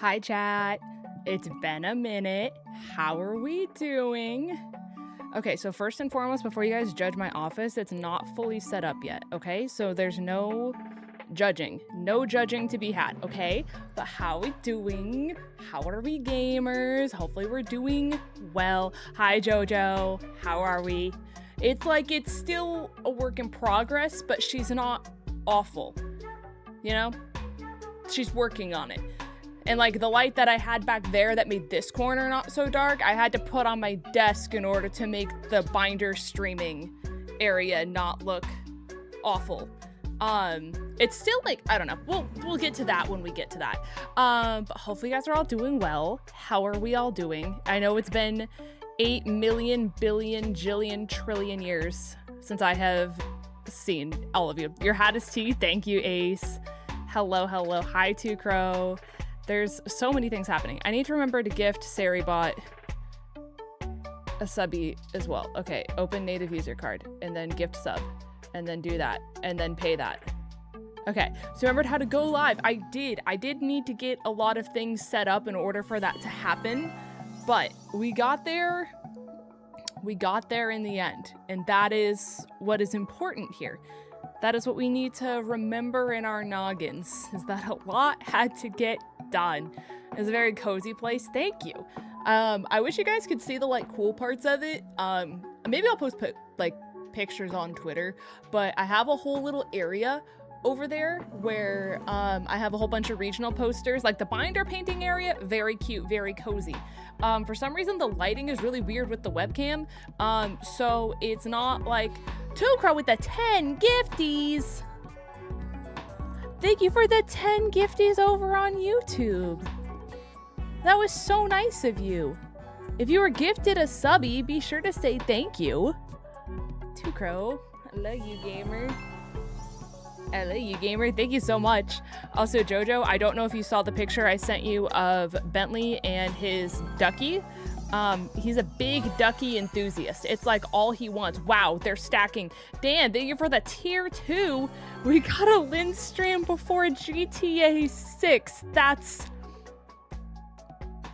Hi, chat. It's been a minute. How are we doing? Okay, so first and foremost, before you guys judge my office, it's not fully set up yet, okay? So there's no judging. No judging to be had, okay? But how we doing? How are we, gamers? Hopefully we're doing well. Hi, Jojo. How are we? It's like it's still a work in progress, but she's not awful. You know? She's working on it. And like the light that I had back there that made this corner not so dark, I had to put on my desk in order to make the binder streaming area not look awful. It's still like, I don't know, we'll get to that when we get to that. But hopefully you guys are all doing well. How are we all doing? I know it's been 8 million, billion, jillion, trillion years since I have seen all of you. Your hat is tea. Thank you, Ace. Hello, hello. Hi, 𝚑𝚑𝚗. There's so many things happening. I need to remember to gift 𝚑𝚑𝚗𝚘 a subby as well. Okay, open native user card and then gift sub and then do that and then pay that. Okay, so remembered how to go live. I did need to get a lot of things set up in order for that to happen, but we got there. We got there in the end, and that is what is important here. That is what we need to remember in our noggins, is that a lot had to get done. It's a very cozy place. Thank you. I wish you guys could see the like cool parts of it. Maybe I'll post like pictures on Twitter, but I have a whole little area over there where I have a whole bunch of regional posters, like the binder painting area. Very cute, very cozy. For some reason the lighting is really weird with the webcam, so it's not like 𝚑𝚑𝚗 with the 10 gifties. Thank you for the 10 gifties over on YouTube. That was so nice of you. If you were gifted a subby, be sure to say thank you. 𝚑𝚑𝚗, I love you, gamer. I love you, gamer. Thank you so much. Also, Jojo, I don't know if you saw the picture I sent you of Bentley and his ducky. He's a big ducky enthusiast. It's like all he wants. Wow, they're stacking. Dan, thank you for the tier 2. We got a Lynn stream before GTA 6. That's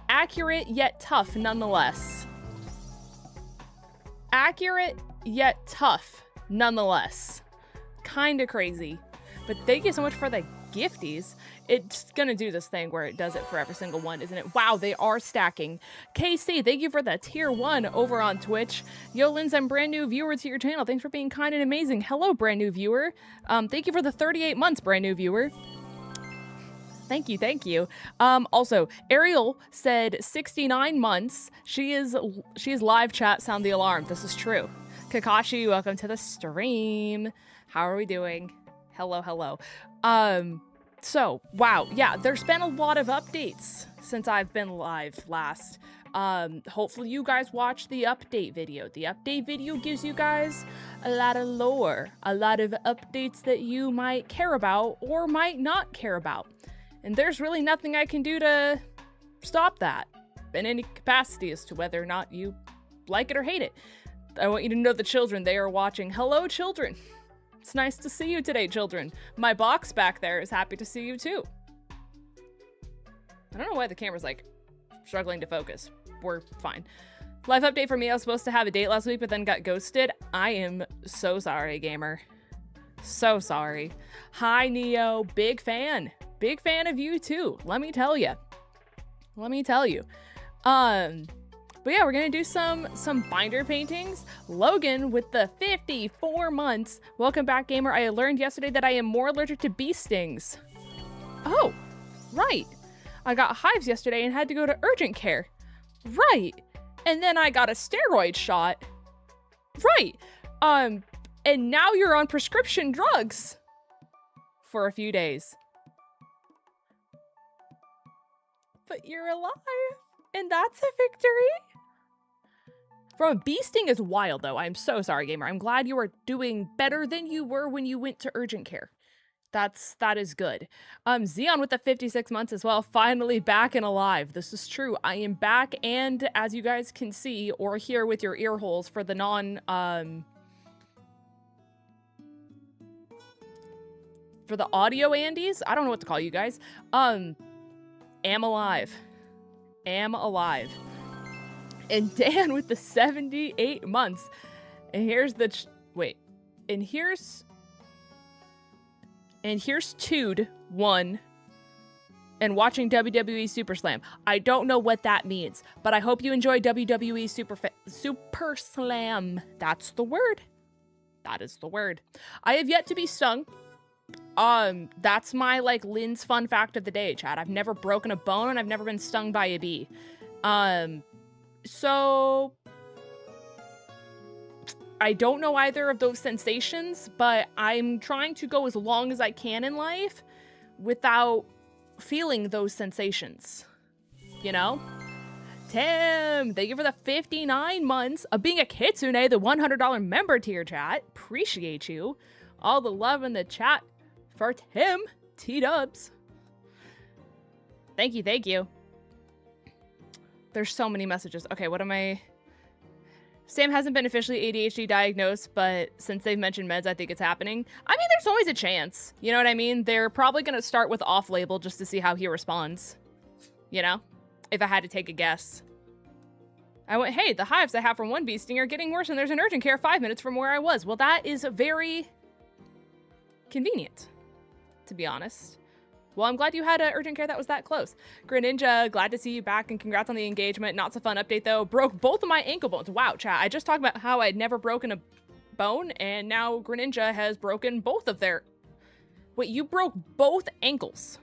accurate yet tough nonetheless. Accurate yet tough nonetheless. Kinda crazy. But thank you so much for the gifties. It's gonna do this thing where it does it for every single one, isn't it? Wow, they are stacking. KC, thank you for the tier 1 over on Twitch. Yo, Linz, I'm brand new viewer to your channel. Thanks for being kind and amazing. Hello, brand new viewer. Thank you for the 38 months, brand new viewer. Thank you, thank you. Also, Ariel said 69 months. She is live chat, sound the alarm. This is true. Kakashi, welcome to the stream. How are we doing? Hello, hello. So, wow, yeah, there's been a lot of updates since I've been live last. Hopefully you guys watched the update video. The update video gives you guys a lot of lore, a lot of updates that you might care about or might not care about. And there's really nothing I can do to stop that in any capacity as to whether or not you like it or hate it. I want you to know the children, they are watching. Hello, children. It's nice to see you today, children. My box back there is happy to see you too. I don't know why the camera's like struggling to focus. We're fine. Life update for me. I was supposed to have a date last week, but then got ghosted. I am so sorry, gamer. So sorry. Hi, Neo. Big fan. Big fan of you too. Let me tell you. Let me tell you. But yeah, we're gonna do some binder paintings. Logan with the 54 months. Welcome back, gamer. I learned yesterday that I am more allergic to bee stings. Oh, right. I got hives yesterday and had to go to urgent care. Right. And then I got a steroid shot. Right. And now you're on prescription drugs for a few days. But you're alive. And that's a victory. From a bee sting is wild, though. I'm so sorry, gamer. I'm glad you are doing better than you were when you went to urgent care. That is good. Xeon with the 56 months as well. Finally back and alive. This is true. I am back, and as you guys can see or hear with your ear holes for the for the audio Andes. I don't know what to call you guys. Am alive. Am alive. And Dan with the 78 months. And here's the... wait. And here's 𝗃𝗘𝚅 and watching WWE Super Slam. I don't know what that means, but I hope you enjoy WWE Super Slam. That's the word. That is the word. I have yet to be stung. That's my, like, Lynn's fun fact of the day, chat. I've never broken a bone and I've never been stung by a bee. So I don't know either of those sensations, but I'm trying to go as long as I can in life without feeling those sensations, you know? Tim, thank you for the 59 months of being a Kitsune, the $100 member tier, chat. Appreciate you. All the love in the chat for Tim T-dubs. Thank you, thank you. There's so many messages. Okay, what am I... Sam hasn't been officially ADHD diagnosed, but since they've mentioned meds, I think it's happening. I mean, there's always a chance. You know what I mean? They're probably going to start with off-label just to see how he responds. You know? If I had to take a guess. I went, hey, the hives I have from one bee sting are getting worse and there's an urgent care 5 minutes from where I was. Well, that is very convenient, to be honest. Well, I'm glad you had urgent care that was that close. Greninja, glad to see you back and congrats on the engagement. Not so fun update though. Broke both of my ankle bones. Wow, chat. I just talked about how I'd never broken a bone and now Greninja has broken both of their... Wait, you broke both ankles?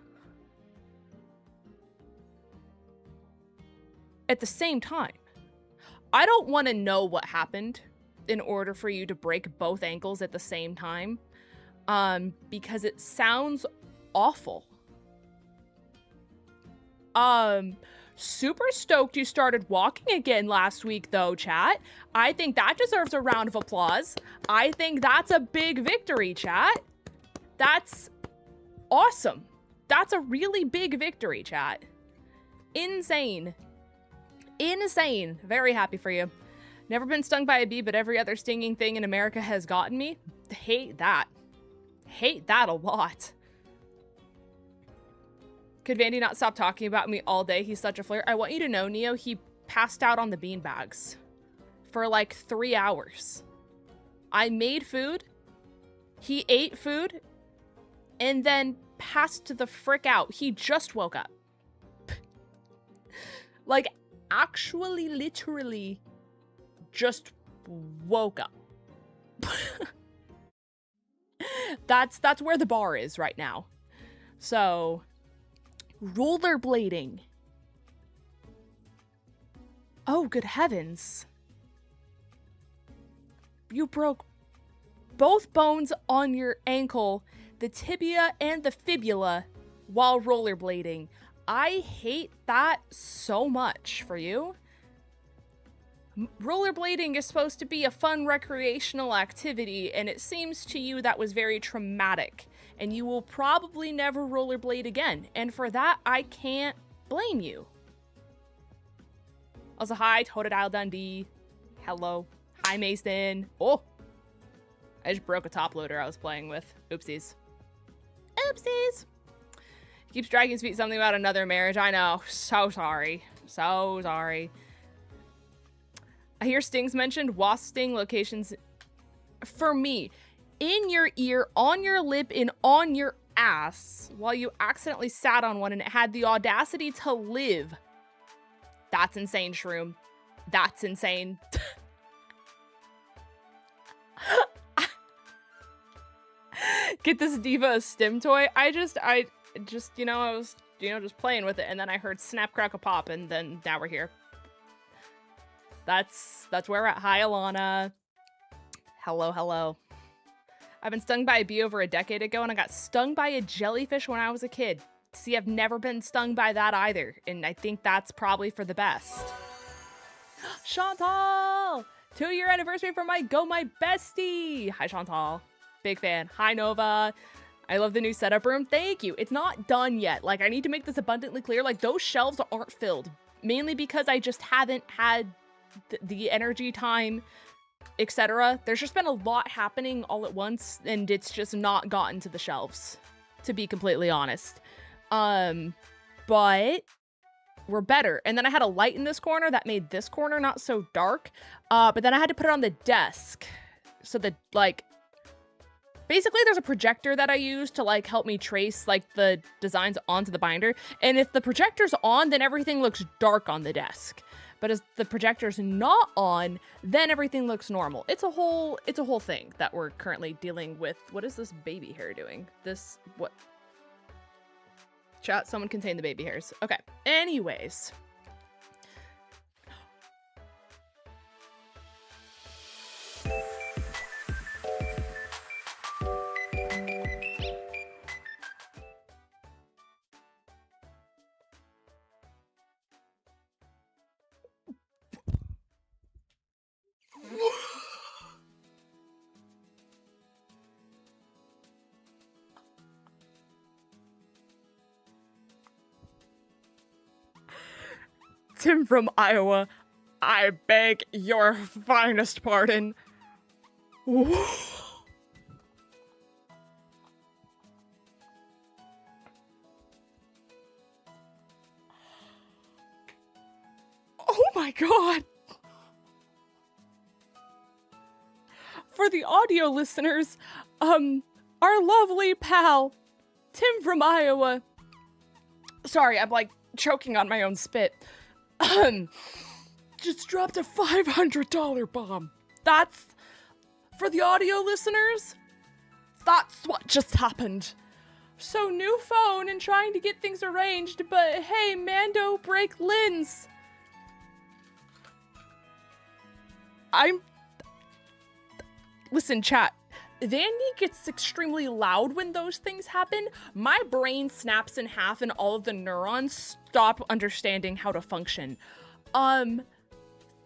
At the same time. I don't want to know what happened in order for you to break both ankles at the same time. Because it sounds awful. Super stoked you started walking again last week though, chat. I think that deserves a round of applause. I think that's a big victory, chat. That's awesome. That's a really big victory, chat. Insane. Insane. Very happy for you. Never been stung by a bee, but every other stinging thing in America has gotten me. Hate that. Hate that a lot. Could Vandy not stop talking about me all day? He's such a flirt. I want you to know, Neo, he passed out on the beanbags for like 3 hours. I made food. He ate food and then passed the frick out. He just woke up. Like, actually, literally just woke up. That's where the bar is right now. So... rollerblading. Oh, good heavens. You broke both bones on your ankle, the tibia and the fibula, while rollerblading. I hate that so much for you. Rollerblading is supposed to be a fun recreational activity, and it seems to you that was very traumatic. And you will probably never rollerblade again. And for that, I can't blame you. Also, hi, 𝚑𝚘𝚘𝚘𝚑. Hello. Hi, Mason. Oh, I just broke a top loader I was playing with. Oopsies. Oopsies. Keeps dragging his feet something about another marriage. I know. So sorry. So sorry. I hear stings mentioned. Wasp sting locations. For me. In your ear, on your lip, and on your ass while you accidentally sat on one and it had the audacity to live. That's insane, Shroom. That's insane. Get this diva a stim toy. I just, you know, I was, you know, just playing with it and then I heard snap, crackle, pop and then now we're here. That's where we're at. Hi, Alana. Hello, hello. I've been stung by a bee over a decade ago, and I got stung by a jellyfish when I was a kid. See, I've never been stung by that either, and I think that's probably for the best. Chantal! 2-year anniversary for my Go My Bestie! Hi, Chantal. Big fan. Hi, Nova. I love the new setup room. Thank you. It's not done yet. Like, I need to make this abundantly clear. Like, those shelves aren't filled, mainly because I just haven't had the energy, time, etc. There's just been a lot happening all at once and it's just not gotten to the shelves, to be completely honest. But but we're better. And then I had a light in this corner that made this corner not so dark. But then I had to put it on the desk. So that, like, basically there's a projector that I use to, like, help me trace, like, the designs onto the binder. And if the projector's on, then everything looks dark on the desk. But as the projector's not on, then everything looks normal. It's a whole thing that we're currently dealing with. What is this baby hair doing? This, what? Chat, someone contain the baby hairs. Okay, anyways. Tim from Iowa, I beg your finest pardon. Oh my God. For the audio listeners, our lovely pal, Tim from Iowa. Sorry, I'm like choking on my own spit. Just dropped a $500 bomb. That's, for the audio listeners, that's what just happened. So new phone and trying to get things arranged, but hey, Mando, break Lynn's. Listen, chat. Vandy gets extremely loud when those things happen. My brain snaps in half and all of the neurons stop understanding how to function.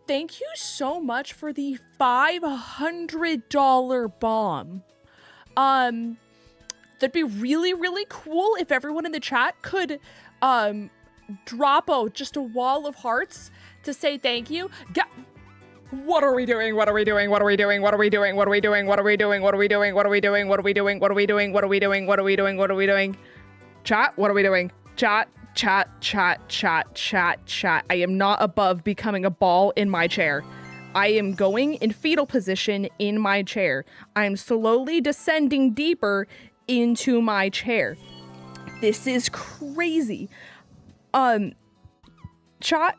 Thank you so much for the $500 bomb. That'd be really, really cool if everyone in the chat could, drop just a wall of hearts to say thank you. What are we doing? What are we doing? What are we doing? What are we doing? What are we doing? What are we doing? What are we doing? What are we doing? What are we doing? What are we doing? What are we doing? What are we doing? What are we doing? Chat, what are we doing? Chat. I am not above becoming a ball in my chair. I am going in fetal position in my chair. I am slowly descending deeper into my chair. This is crazy. Chat,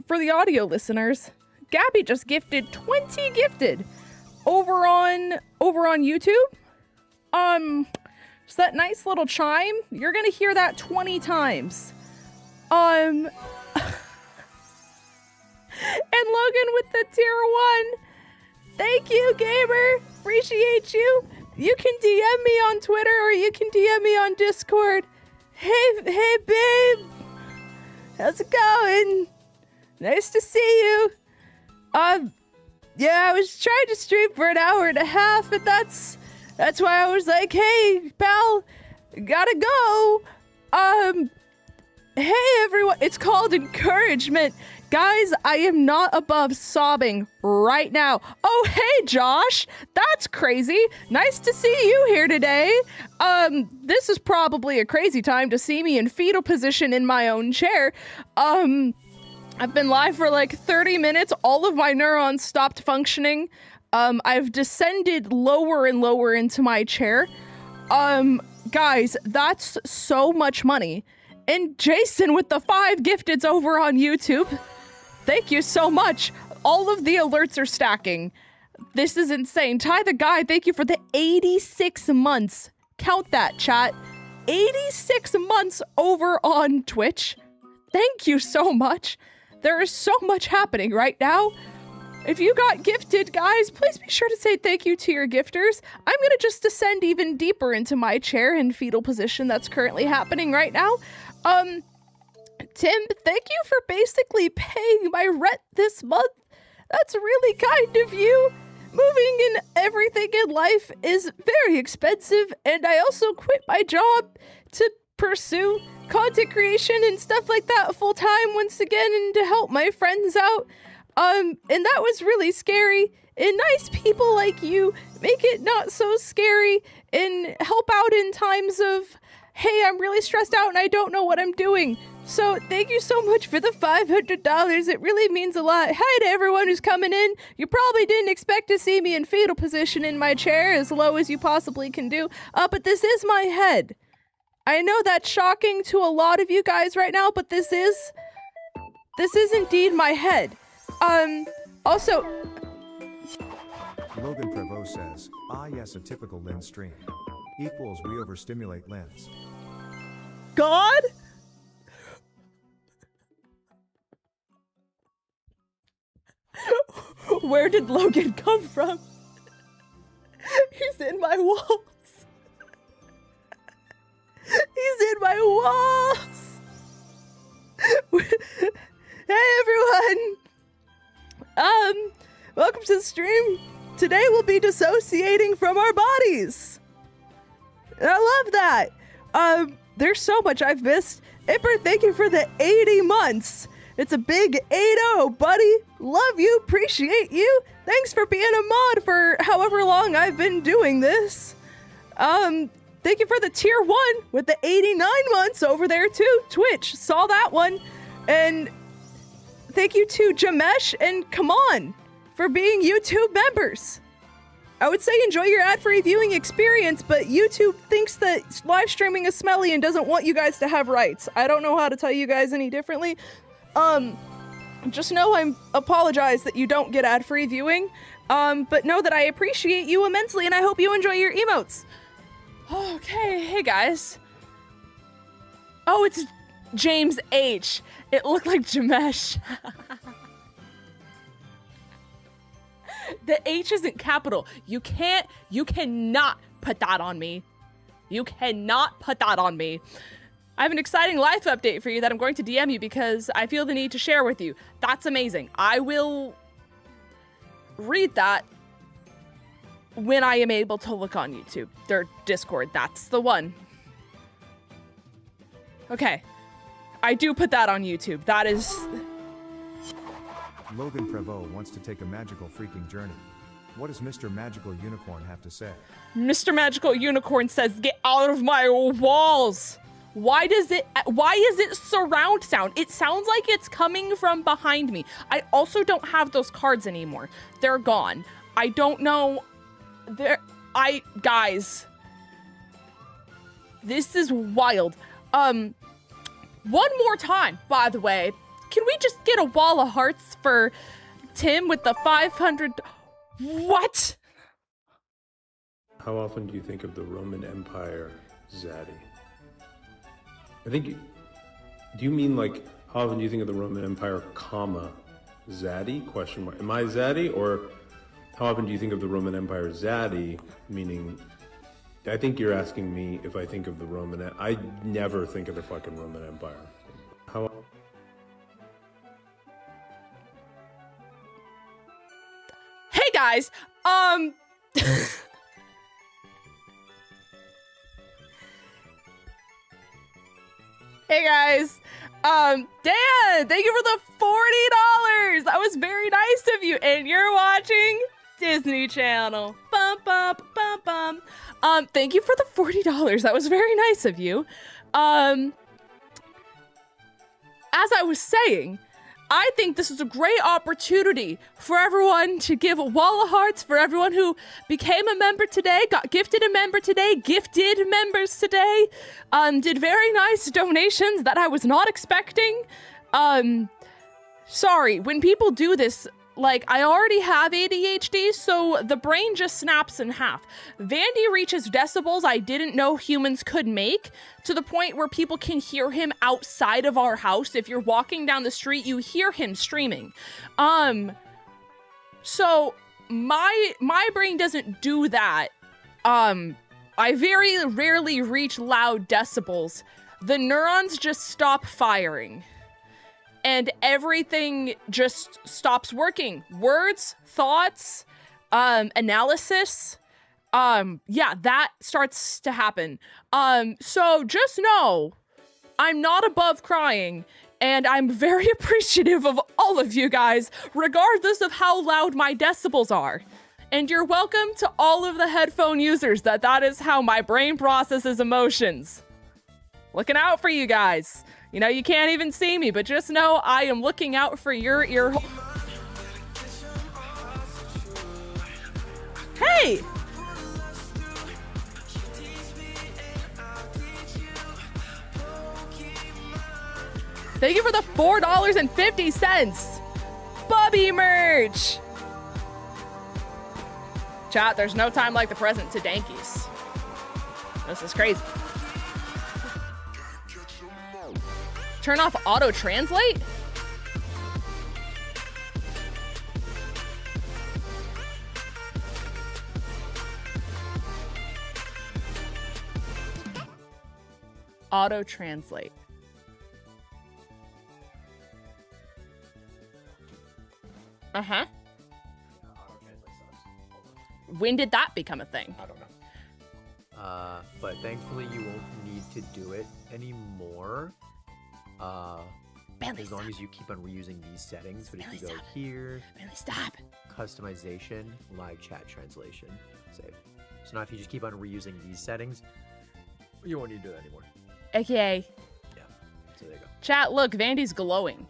for the audio listeners, Gabby just gifted 20 gifted over on YouTube. So that nice little chime, you're gonna hear that 20 times. And Logan with the tier 1. Thank you, gamer. Appreciate you. You can DM me on Twitter or you can DM me on Discord. Hey babe. How's it going? Nice to see you. Yeah, I was trying to stream for an hour and a half, and that's why I was like, hey, pal, gotta go. Hey, everyone. It's called encouragement. Guys, I am not above sobbing right now. Oh, hey, Josh. That's crazy. Nice to see you here today. This is probably a crazy time to see me in fetal position in my own chair. I've been live for like 30 minutes. All of my neurons stopped functioning. I've descended lower and lower into my chair. Guys, that's so much money. And Jason with the 5 gifteds over on YouTube. Thank you so much. All of the alerts are stacking. This is insane. Ty the Guy, thank you for the 86 months. Count that, chat. 86 months over on Twitch. Thank you so much. There is so much happening right now. If you got gifted, guys, please be sure to say thank you to your gifters. I'm gonna just descend even deeper into my chair in fetal position that's currently happening right now. Tim, thank you for basically paying my rent this month. That's really kind of you. Moving and everything in life is very expensive, and I also quit my job to pursue content creation and stuff like that full time once again and to help my friends out. And that was really scary. And nice people like you make it not so scary and help out in times of hey, I'm really stressed out and I don't know what I'm doing. So thank you so much for the $500. It really means a lot. Hi to everyone who's coming in. You probably didn't expect to see me in fetal position in my chair as low as you possibly can do. But this is my head. I know that's shocking to a lot of you guys right now, but this is indeed my head. Also... 𝗏𝗏𝗡𝗏 says, yes, a typical lens stream equals we overstimulate lens. God? Where did Logan come from? He's in my walls. He's in my walls. Hey everyone. Welcome to the stream. Today we'll be dissociating from our bodies. I love that. There's so much I've missed. Ipper, thank you for the 80 months. It's a big 8-0, buddy. Love you, appreciate you. Thanks for being a mod for however long I've been doing this. Thank you for the tier 1 with the 89 months over there too. Twitch, saw that one. And thank you to Jamesh and Kaman for being YouTube members. I would say enjoy your ad-free viewing experience, but YouTube thinks that live streaming is smelly and doesn't want you guys to have rights. I don't know how to tell you guys any differently. Just know I apologize that you don't get ad-free viewing, but know that I appreciate you immensely and I hope you enjoy your emotes. Okay, hey guys. Oh, it's James H. It looked like Jamesh. The H isn't capital. You cannot put that on me. You cannot put that on me. I have an exciting life update for you that I'm going to DM you because I feel the need to share with you. That's amazing. I will read that when I am able to look on YouTube or Discord. That's the one. Okay. I do put that on YouTube. That is... 𝗏𝗏𝗡𝗏 wants to take a magical freaking journey. What does Mr. Magical Unicorn have to say? Mr. Magical Unicorn says, get out of my walls. Why is it surround sound? It sounds like it's coming from behind me. I also don't have those cards anymore. They're gone. I don't know. Guys. This is wild. One more time, by the way. Can we just get a wall of hearts for Tim with the 500? What? How often do you think of the Roman Empire, Zaddy? I think, do you mean like, how often do you think of the Roman Empire, comma, Zaddy, question mark? Am I Zaddy, or how often do you think of the Roman Empire, Zaddy, meaning, I think you're asking me if I think of the Roman, I never think of the fucking Roman Empire. How? Hey guys, Hey guys, Dan, thank you for the $40. That was very nice of you, and you're watching Disney Channel. Bum, bum, bum, bum. Thank you for the $40. That was very nice of you. As I was saying, I think this is a great opportunity for everyone to give a wall of hearts for everyone who became a member today, got gifted a member today, gifted members today, did very nice donations that I was not expecting. Sorry, when people do this, like, I already have ADHD, so the brain just snaps in half. Vandy reaches decibels I didn't know humans could make, to the point where people can hear him outside of our house. If you're walking down the street, you hear him streaming. So my brain doesn't do that. I very rarely reach loud decibels. The neurons just stop firing. And everything just stops working. Words, thoughts, analysis. Yeah, that starts to happen. So just know, I'm not above crying, and I'm very appreciative of all of you guys, regardless of how loud my decibels are. And you're welcome to all of the headphone users that is how my brain processes emotions. Looking out for you guys. You know, you can't even see me, but just know I am looking out for your ear hole. Hey! Thank you for the $4.50. Bubby merch. Chat, there's no time like the present to dankies. This is crazy. Turn off auto translate? Auto translate. Uh-huh. When did that become a thing? I don't know. But thankfully you won't need to do it anymore. Bentley, as long as you keep on reusing these settings. But Bentley, if you go stop. here, Bentley, stop. customization, live chat translation, save. So now if you just keep on reusing these settings, you won't need to do that anymore. Okay. Yeah. So there you go. Chat, look, Vandy's glowing.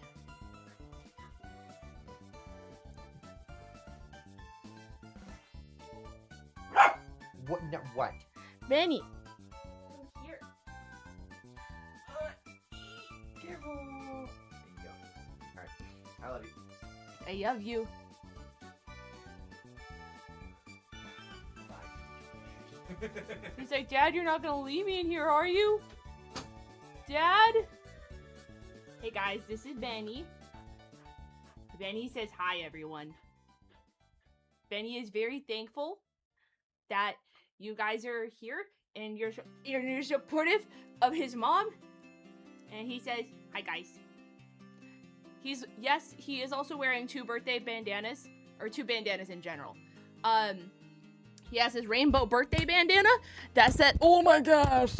What? No, what? Vandy. Here. Careful. There you go. All right. I love you. I love you. Bye. He's like, Dad, you're not gonna leave me in here, are you? Dad? Hey guys, this is Benny. Benny says hi, everyone. Benny is very thankful that you guys are here and you're supportive of his mom. And he says, hi guys. Yes, he is also wearing 2 birthday bandanas, or 2 bandanas in general. He has his rainbow birthday bandana that said, oh my gosh,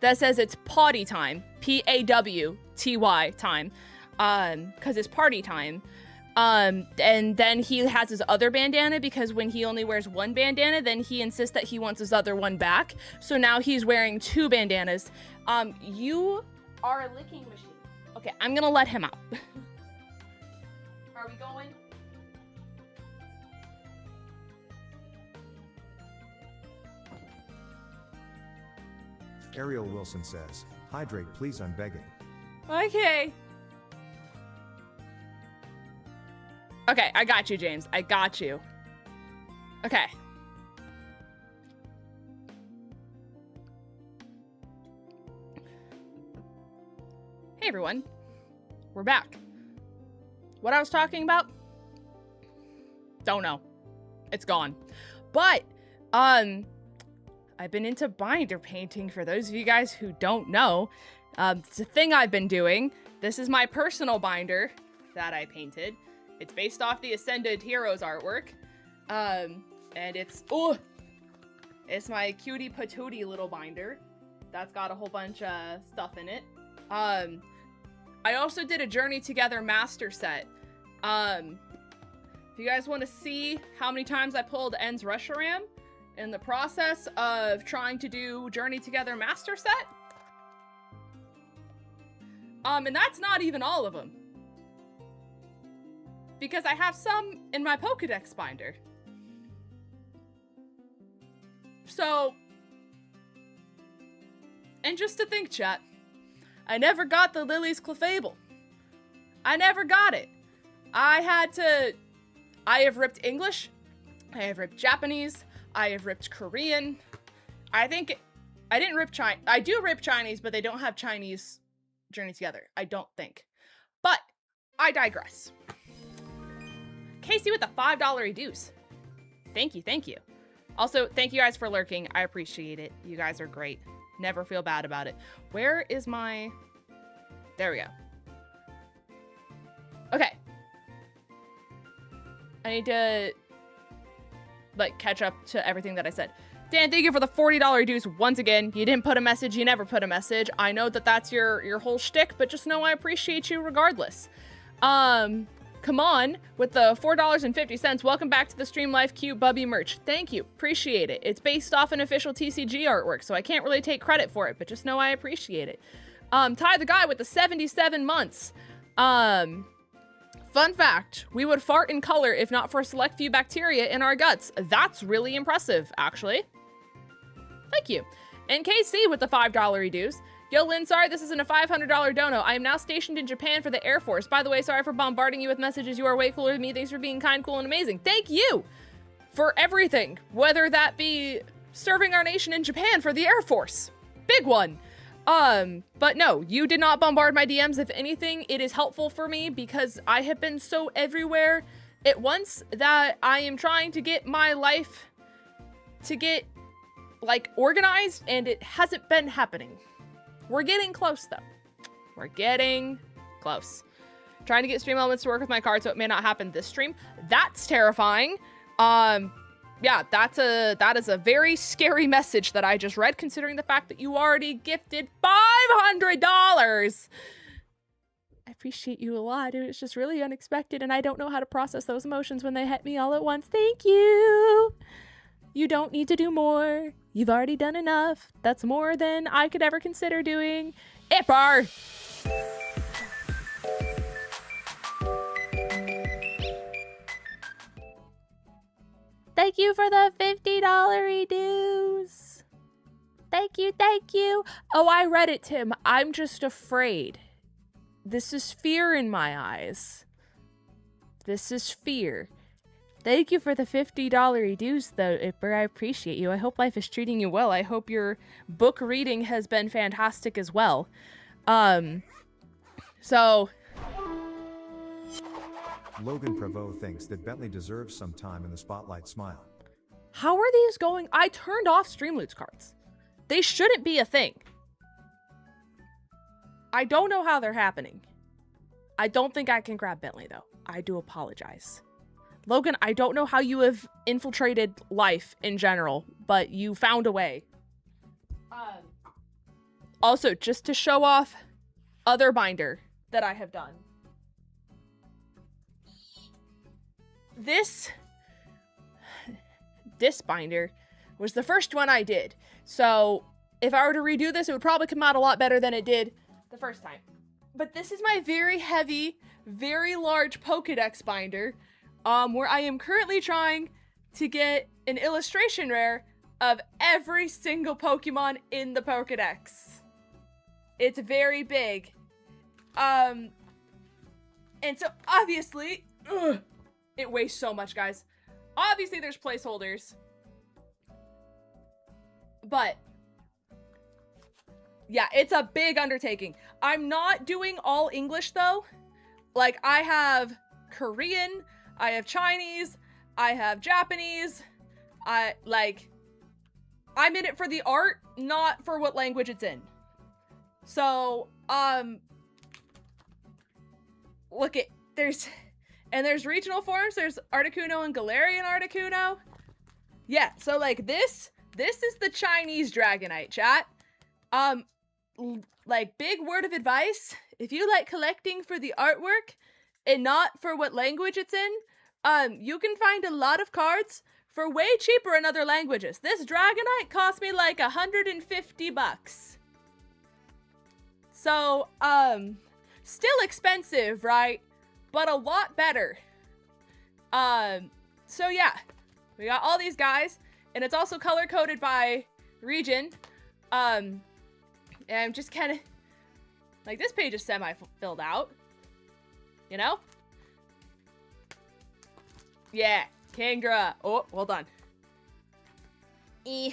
that says it's potty time, P-A-W-T-Y time, because it's party time. And then he has his other bandana because when he only wears 1 bandana, then he insists that he wants his other one back. So now he's wearing 2 bandanas. You are a licking machine. Okay, I'm gonna let him out. Are we going? Ariel Wilson says, hydrate please, I'm begging. Okay. Okay, I got you, James. I got you. Okay. Hey, everyone. We're back. What I was talking about? Don't know. It's gone. But, I've been into binder painting. For those of you guys who don't know, it's a thing I've been doing. This is my personal binder that I painted. It's based off the Ascended Heroes artwork. And it's my cutie patootie little binder. That's got a whole bunch of stuff in it. I also did a Journey Together master set. If you guys want to see how many times I pulled 𝗔𝗓𝚗𝚗 in the process of trying to do Journey Together master set. And that's not even all of them. Because I have some in my Pokedex binder. So, and just to think, chat, I never got the Lily's Clefable. I never got it. I have ripped English, I have ripped Japanese, I have ripped Korean. I didn't rip Chinese. I do rip Chinese, but they don't have Chinese Journey Together. I don't think. But I digress. Casey with the $5 reduce. Thank you, thank you. Also, thank you guys for lurking. I appreciate it. You guys are great. Never feel bad about it. Where is my... There we go. Okay. I need to, like, catch up to everything that I said. Dan, thank you for the $40 reduce once again. You didn't put a message. You never put a message. I know that that's your whole shtick, but just know I appreciate you regardless. Come on with the $4.50. Welcome back to the Stream Life Q Bubby merch. Thank you. Appreciate it. It's based off an official TCG artwork, so I can't really take credit for it, but just know I appreciate it. Ty the guy with the 77 months. Fun fact, we would fart in color if not for a select few bacteria in our guts. That's really impressive, actually. Thank you. NKC with the $5 reduce. Yo, Lynn, sorry this isn't a $500 dono. I am now stationed in Japan for the Air Force. By the way, sorry for bombarding you with messages. You are way cooler than me. Thanks for being kind, cool, and amazing. Thank you for everything, whether that be serving our nation in Japan for the Air Force. Big one. But no, you did not bombard my DMs. If anything, it is helpful for me because I have been so everywhere at once that I am trying to get my life to get, like, organized, and it hasn't been happening. We're getting close, though. We're getting close. Trying to get stream elements to work with my card, so it may not happen this stream. That's terrifying. Yeah, that is a very scary message that I just read, considering the fact that you already gifted $500. I appreciate you a lot. It was just really unexpected, and I don't know how to process those emotions when they hit me all at once. Thank you. You don't need to do more. You've already done enough. That's more than I could ever consider doing. Ipar! Thank you for the $50 reduce. Thank you, thank you. Oh, I read it, Tim. I'm just afraid. This is fear in my eyes. This is fear. Thank you for the $50 reduce, though, Ipper. I appreciate you. I hope life is treating you well. I hope your book reading has been fantastic as well. So... Logan Prevost thinks that Bentley deserves some time in the spotlight. Smile. How are these going? I turned off Streamloots cards. They shouldn't be a thing. I don't know how they're happening. I don't think I can grab Bentley, though. I do apologize. Logan, I don't know how you have infiltrated life in general, but you found a way. Also, just to show off other binder that I have done. This binder was the first one I did. So if I were to redo this, it would probably come out a lot better than it did the first time. But this is my very heavy, very large Pokedex binder. Where I am currently trying to get an illustration rare of every single Pokemon in the Pokedex. It's very big. And so obviously, it weighs so much, guys. Obviously there's placeholders. But yeah, it's a big undertaking. I'm not doing all English though. Like, I have Korean, I have Chinese, I have Japanese. I'm in it for the art, not for what language it's in. So, look at, there's regional forms. There's Articuno and Galarian Articuno. Yeah, so like this is the Chinese Dragonite, chat. Like, big word of advice. If you like collecting for the artwork and not for what language it's in, you can find a lot of cards for way cheaper in other languages. This Dragonite cost me like $150. So, still expensive, right? But a lot better. So yeah, we got all these guys, and it's also color-coded by region. And I'm just kind of, like, this page is semi-filled out, you know? Yeah, Kangra. Oh, hold on. You're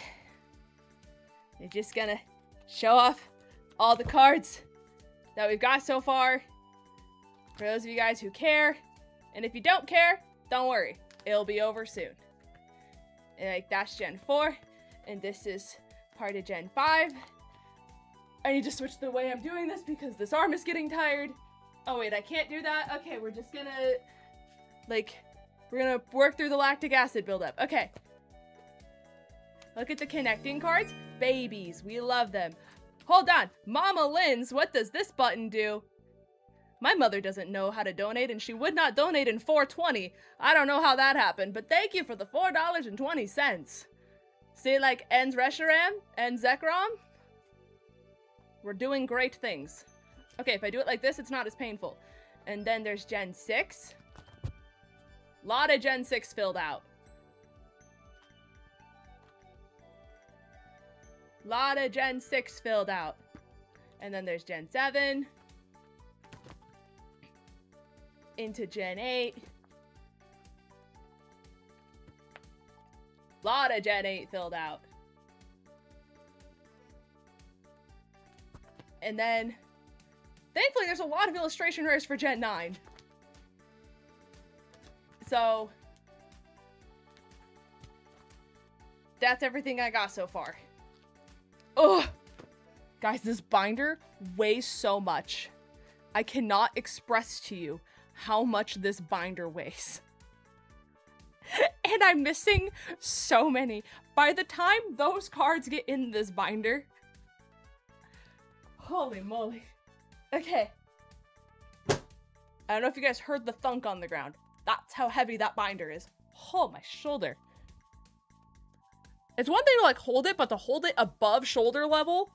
just gonna show off all the cards that we've got so far. For those of you guys who care. And if you don't care, don't worry. It'll be over soon. And like, that's Gen 4. And this is part of Gen 5. I need to switch the way I'm doing this because this arm is getting tired. Oh wait, I can't do that. Okay, we're just gonna, like, we're gonna work through the lactic acid buildup. Okay. Look at the connecting cards. Babies, we love them. Hold on. Mama Lynn's, what does this button do? My mother doesn't know how to donate, and she would not donate in 420. I don't know how that happened, but thank you for the $4.20. See, like, 𝗟𝗡𝗔𝗓𝚘, we're doing great things. Okay, if I do it like this, it's not as painful. And then there's Gen 6. Lot of Gen 6 filled out. Lot of Gen 6 filled out. And then there's Gen 7. Into Gen 8. Lot of Gen 8 filled out. And then, thankfully, there's a lot of illustration rares for Gen 9. So, that's everything I got so far. Ugh! Guys, this binder weighs so much. I cannot express to you how much this binder weighs. And I'm missing so many. By the time those cards get in this binder... Holy moly. Okay. I don't know if you guys heard the thunk on the ground. That's how heavy that binder is. Oh, my shoulder. It's one thing to, like, hold it, but to hold it above shoulder level?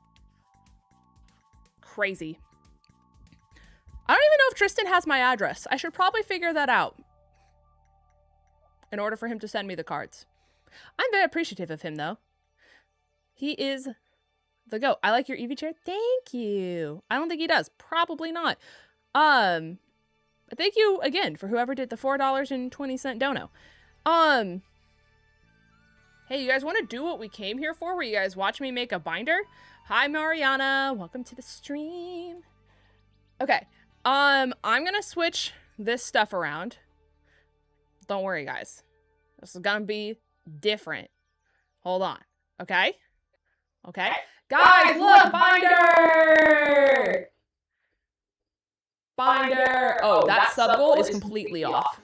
Crazy. I don't even know if Tristan has my address. I should probably figure that out in order for him to send me the cards. I'm very appreciative of him, though. He is the GOAT. I like your Eevee chair. Thank you. I don't think he does. Probably not. Thank you again for whoever did the $4.20 dono. Hey, you guys want to do what we came here for, where you guys watch me make a binder? Hi, Mariana. Welcome to the stream. Okay. I'm gonna switch this stuff around. Don't worry, guys. This is gonna be different. Hold on. Okay? Okay? Guys, look! Binder! Binder! Oh, that sub goal is completely off.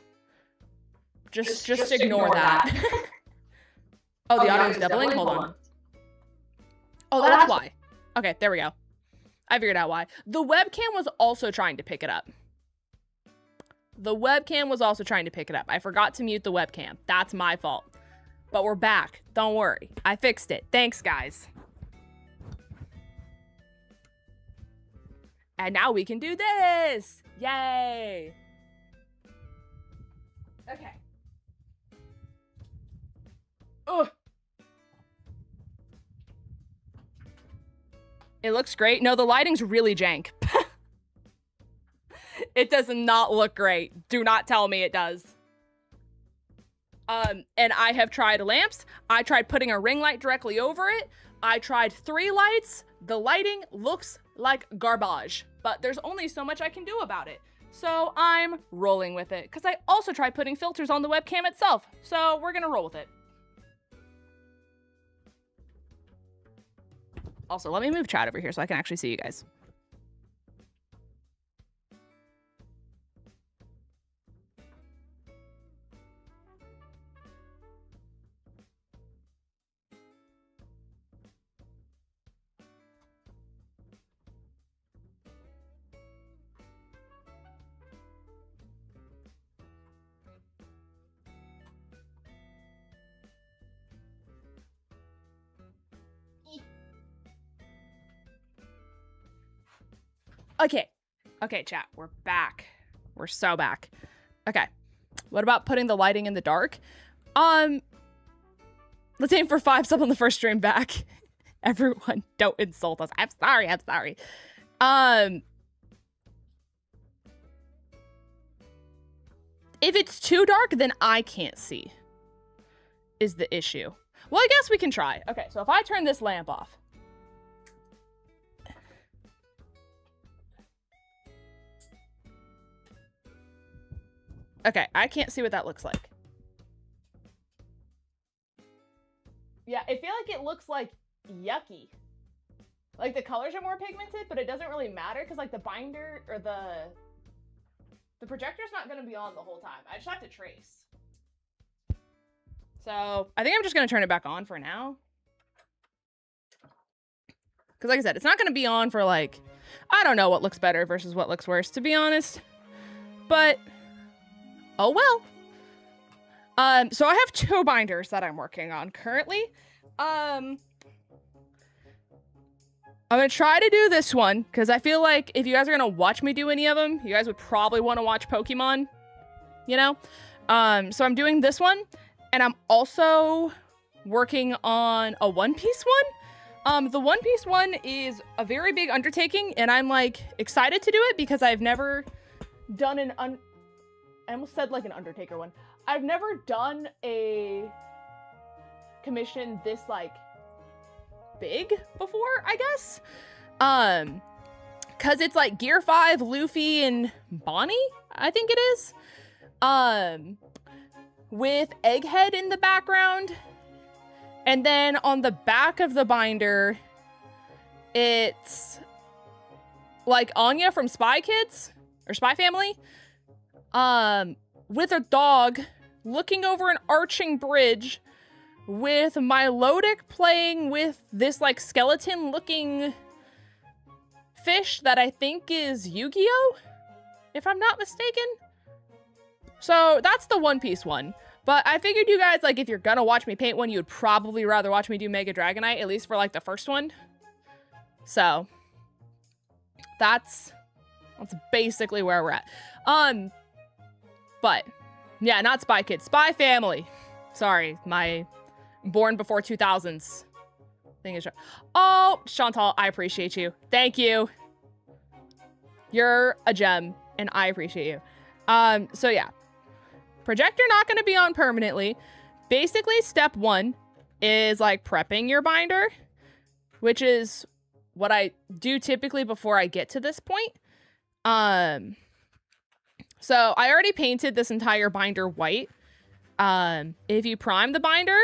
Just ignore that. Oh, the audio is doubling? Hold on. Oh, that's why. Okay, there we go. I figured out why. The webcam was also trying to pick it up. The webcam was also trying to pick it up. I forgot to mute the webcam. That's my fault. But we're back. Don't worry. I fixed it. Thanks, guys. And now we can do this. Yay. Okay. Ugh. It looks great. No, the lighting's really jank. It does not look great. Do not tell me it does. And I have tried lamps. I tried putting a ring light directly over it. I tried 3 lights. The lighting looks like garbage, but there's only so much I can do about it. So I'm rolling with it, because I also tried putting filters on the webcam itself. So we're gonna roll with it. Also, let me move chat over here so I can actually see you guys. Okay. Okay, chat. We're back. We're so back. Okay. What about putting the lighting in the dark? Let's aim for 5 subs on the first stream back. Everyone, don't insult us. I'm sorry. I'm sorry. If it's too dark, then I can't see. Is the issue. Well, I guess we can try. Okay, so if I turn this lamp off. Okay, I can't see what that looks like. Yeah, I feel like it looks like yucky. Like the colors are more pigmented, but it doesn't really matter because like the binder or the projector's not going to be on the whole time. I just have to trace. So I think I'm just going to turn it back on for now. Because like I said, it's not going to be on for like... I don't know what looks better versus what looks worse, to be honest. But, oh well. So I have 2 binders that I'm working on currently. I'm gonna try to do this one, because I feel like if you guys are gonna watch me do any of them, you guys would probably want to watch Pokemon, you know? So I'm doing this one, and I'm also working on a One Piece one. The One Piece one is a very big undertaking, and I'm like excited to do it because I've never done I almost said like an Undertaker one. I've never done a commission this like big before, I guess. Cause it's like Gear 5, Luffy, and Bonnie, I think it is. With Egghead in the background. And then on the back of the binder, it's like Anya from Spy Kids or Spy Family, with a dog looking over an arching bridge with Milotic playing with this like skeleton looking fish that I think is Yu-Gi-Oh, if I'm not mistaken. So that's the One Piece one. But I figured you guys, like, if you're gonna watch me paint one, you would probably rather watch me do Mega Dragonite, at least for, like, the first one. So, that's basically where we're at. But, yeah, not Spy Kids. Spy Family. Sorry, my born before 2000s thing is... Oh, Chantal, I appreciate you. Thank you. You're a gem, and I appreciate you. So, yeah. Projector not going to be on permanently. Basically, step 1 is like prepping your binder, which is what I do typically before I get to this point. So I already painted this entire binder white. If you prime the binder,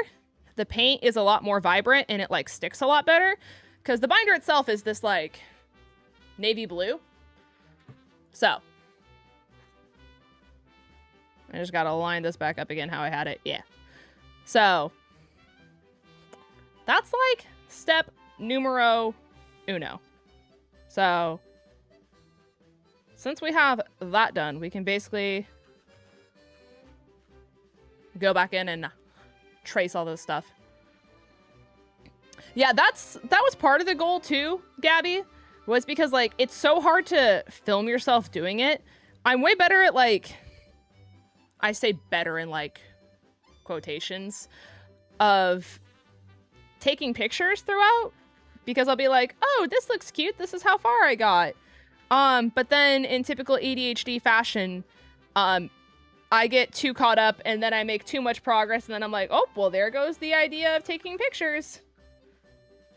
the paint is a lot more vibrant and it like sticks a lot better because the binder itself is this like navy blue. So I just gotta line this back up again how I had it. Yeah. So that's like step numero uno. So since we have that done, we can basically go back in and trace all this stuff. Yeah, that was part of the goal too, Gabby, was because like it's so hard to film yourself doing it. I'm way better at like, I say better in like quotations, of taking pictures throughout, because I'll be like, oh, this looks cute, this is how far I got. But then in typical ADHD fashion, I get too caught up and then I make too much progress and then I'm like, oh, well, there goes the idea of taking pictures.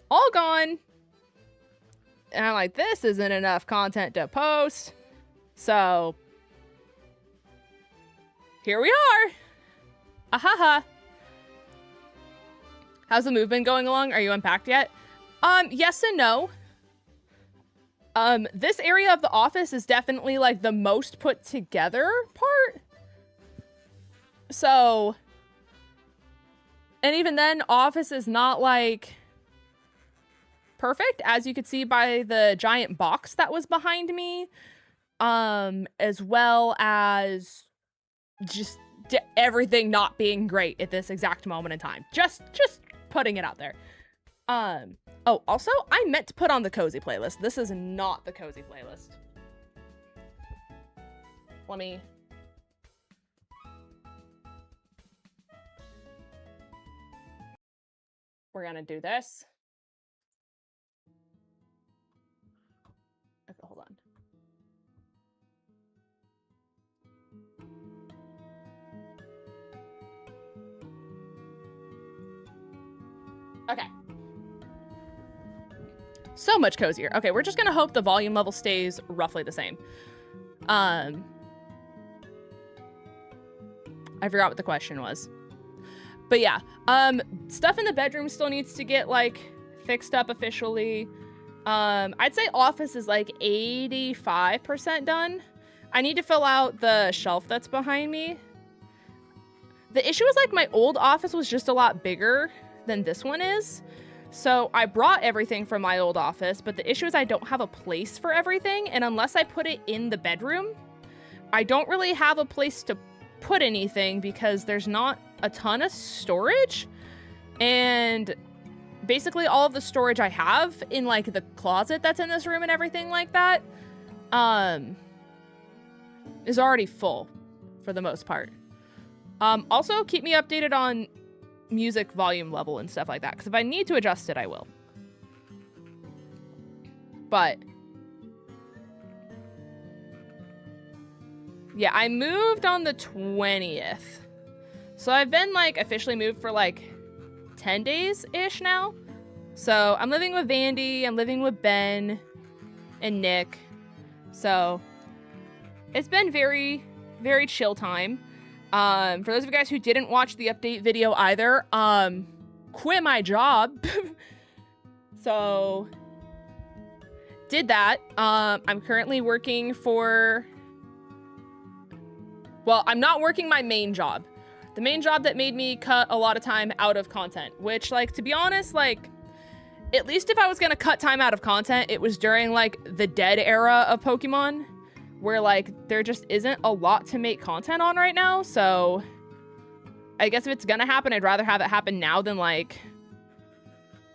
All gone. And I'm like, this isn't enough content to post. So here we are. Ahaha. How's the movement going along? Are you unpacked yet? Yes and no. This area of the office is definitely like the most put together part. So, and even then, office is not like perfect, as you could see by the giant box that was behind me, as well as just everything not being great at this exact moment in time. Just putting it out there. Oh, also, I meant to put on the cozy playlist. This is not the cozy playlist. Let me... We're gonna do this. Okay, hold on. Okay. So much cozier. Okay, we're just gonna hope the volume level stays roughly the same. I forgot what the question was. But yeah, stuff in the bedroom still needs to get like fixed up officially. I'd say office is like 85% done. I need to fill out the shelf that's behind me. The issue is like my old office was just a lot bigger than this one is. So I brought everything from my old office, but the issue is I don't have a place for everything. And unless I put it in the bedroom, I don't really have a place to put anything because there's not a ton of storage. And basically all of the storage I have in like the closet that's in this room and everything like that, is already full for the most part. Also keep me updated on music volume level and stuff like that, because if I need to adjust it, I will. But yeah, I moved on the 20th. So I've been like officially moved for like 10 days-ish now. So I'm living with Vandy, I'm living with Ben and Nick. So it's been very, very chill time. For those of you guys who didn't watch the update video either, quit my job. So did that. I'm currently working for, well, I'm not working my main job. The main job that made me cut a lot of time out of content, which, like, to be honest, like, at least if I was gonna cut time out of content, it was during like the dead era of Pokemon, where like there just isn't a lot to make content on right now. So I guess if it's gonna happen, I'd rather have it happen now than like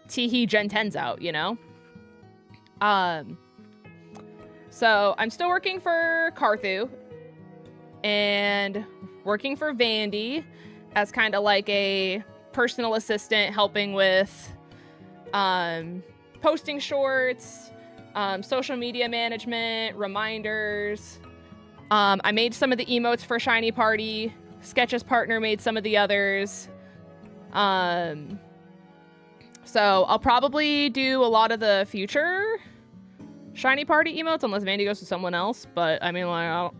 Teehee Gen 10's out, you know? So I'm still working for Carthu and working for Vandy as kind of like a personal assistant, helping with posting shorts, social media management, reminders. I made some of the emotes for Shiny Party. Sketch's partner made some of the others. So I'll probably do a lot of the future Shiny Party emotes unless Vandy goes to someone else. But I mean, like,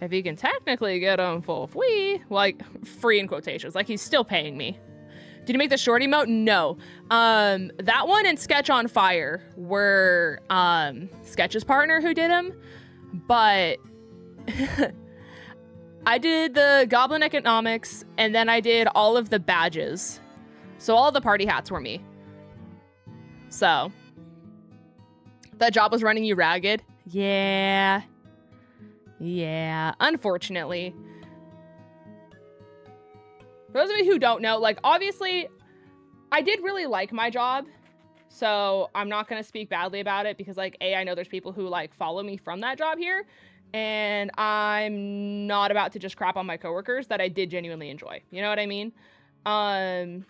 if he can technically get them for free, like free in quotations, like he's still paying me. Did you make the short emote? No. That one and Sketch on Fire were Sketch's partner who did him, but I did the Goblin Economics and then I did all of the badges. So all the party hats were me. So that job was running you ragged? Yeah. Yeah, unfortunately. For those of you who don't know, like, obviously, I did really like my job, so I'm not going to speak badly about it because, like, I know there's people who, like, follow me from that job here, and I'm not about to just crap on my coworkers that I did genuinely enjoy. You know what I mean? And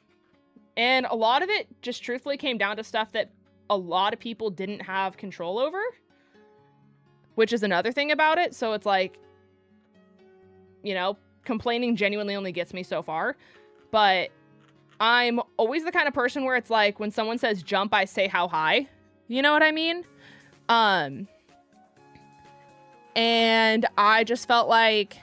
a lot of it just truthfully came down to stuff that a lot of people didn't have control over, which is another thing about it. So it's like, you know, complaining genuinely only gets me so far, but I'm always the kind of person where it's like when someone says jump, I say how high, you know what I mean? And I just felt like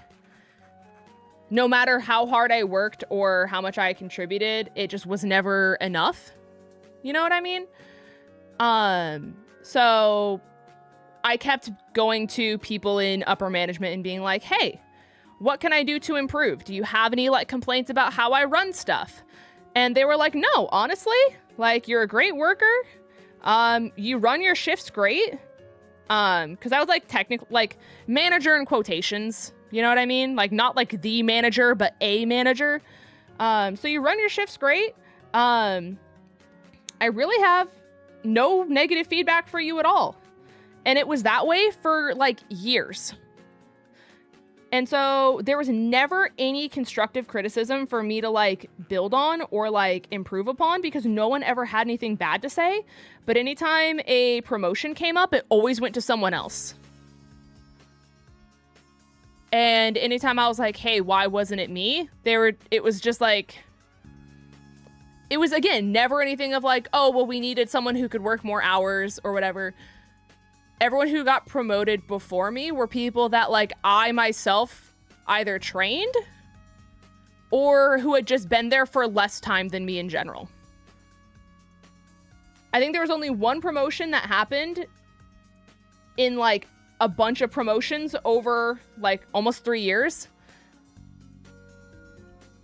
no matter how hard I worked or how much I contributed, it just was never enough. You know what I mean? So I kept going to people in upper management and being like, hey, what can I do to improve? Do you have any like complaints about how I run stuff? And they were like, no, honestly, like you're a great worker. You run your shifts great. Cause I was like technically like manager in quotations, you know what I mean? Like not like the manager, but a manager. So you run your shifts great. I really have no negative feedback for you at all. And it was that way for like years. And so there was never any constructive criticism for me to like build on or like improve upon because no one ever had anything bad to say. But anytime a promotion came up, it always went to someone else. And anytime I was like, hey, why wasn't it me? It was just like, it was again, never anything of like, oh, well, we needed someone who could work more hours or whatever. Everyone who got promoted before me were people that like I myself either trained or who had just been there for less time than me in general. I think there was only one promotion that happened in like a bunch of promotions over like almost 3 years.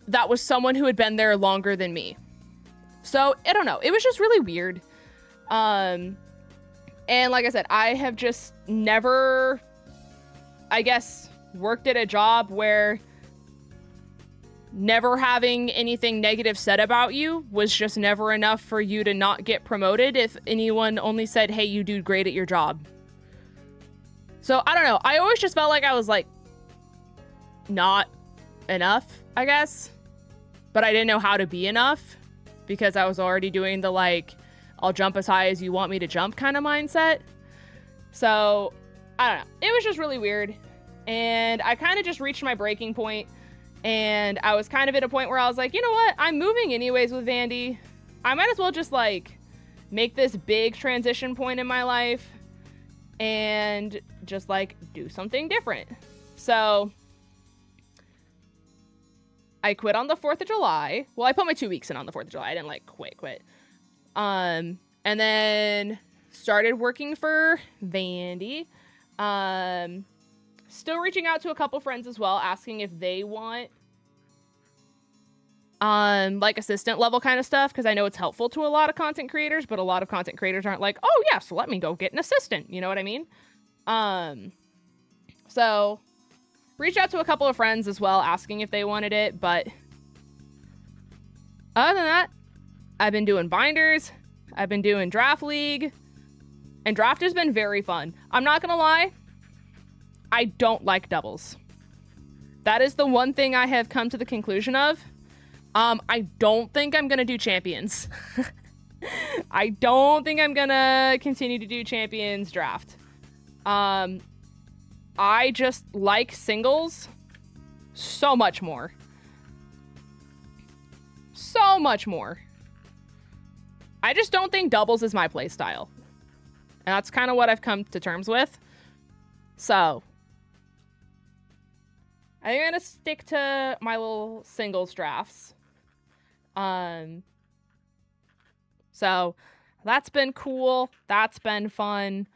That was someone who had been there longer than me. So I don't know. It was just really weird. And like I said, I have just never, I guess, worked at a job where never having anything negative said about you was just never enough for you to not get promoted if anyone only said, hey, you do great at your job. So I don't know. I always just felt like I was like not enough, I guess. But I didn't know how to be enough because I was already doing the like, I'll jump as high as you want me to jump kind of mindset. So I don't know. It was just really weird. And I kind of just reached my breaking point. And I was kind of at a point where I was like, you know what? I'm moving anyways with Vandy. I might as well just like make this big transition point in my life and just like do something different. So I quit on the 4th of July. Well, I put my 2 weeks in on the 4th of July. I didn't like quit. And then started working for Vandy. Still reaching out to a couple friends as well, asking if they want like assistant level kind of stuff, because I know it's helpful to a lot of content creators, but a lot of content creators aren't like, oh yeah, so let me go get an assistant. You know what I mean? So reached out to a couple of friends as well, asking if they wanted it, but other than that, I've been doing binders, I've been doing draft league, and draft has been very fun. I'm not gonna lie, I don't like doubles. That is the one thing I have come to the conclusion of. I don't think I'm gonna do champions. I don't think I'm gonna continue to do champions draft. I just like singles so much more. So much more. I just don't think doubles is my play style. And that's kind of what I've come to terms with. So I'm going to stick to my little singles drafts. So that's been cool. That's been fun.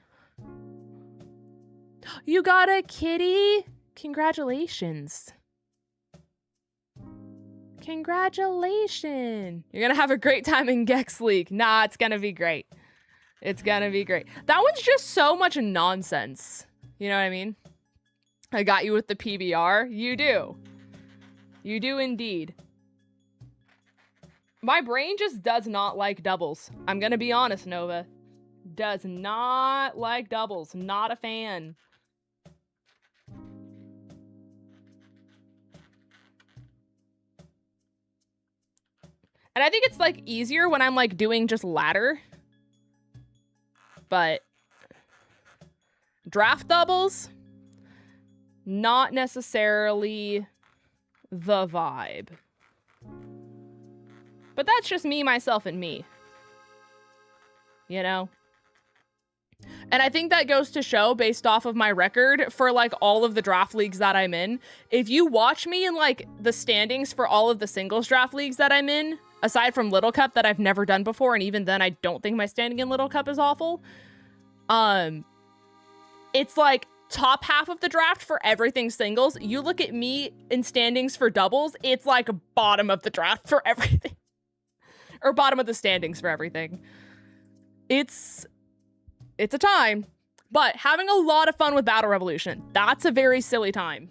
You got a kitty? Congratulations. Congratulations. You're going to have a great time in Gex League. Nah, it's going to be great. It's going to be great. That one's just so much nonsense. You know what I mean? I got you with the PBR. You do. You do indeed. My brain just does not like doubles. I'm going to be honest, Nova. Does not like doubles. Not a fan. And I think it's like easier when I'm like doing just ladder. But draft doubles, not necessarily the vibe. But that's just me, myself, and me. You know? And I think that goes to show, based off of my record, for like all of the draft leagues that I'm in. If you watch me in like the standings for all of the singles draft leagues that I'm in, aside from Little Cup that I've never done before, and even then I don't think my standing in Little Cup is awful. It's like top half of the draft for everything singles. You look at me in standings for doubles, it's like bottom of the draft for everything. Or bottom of the standings for everything. It's a time, but having a lot of fun with Battle Revolution. That's a very silly time.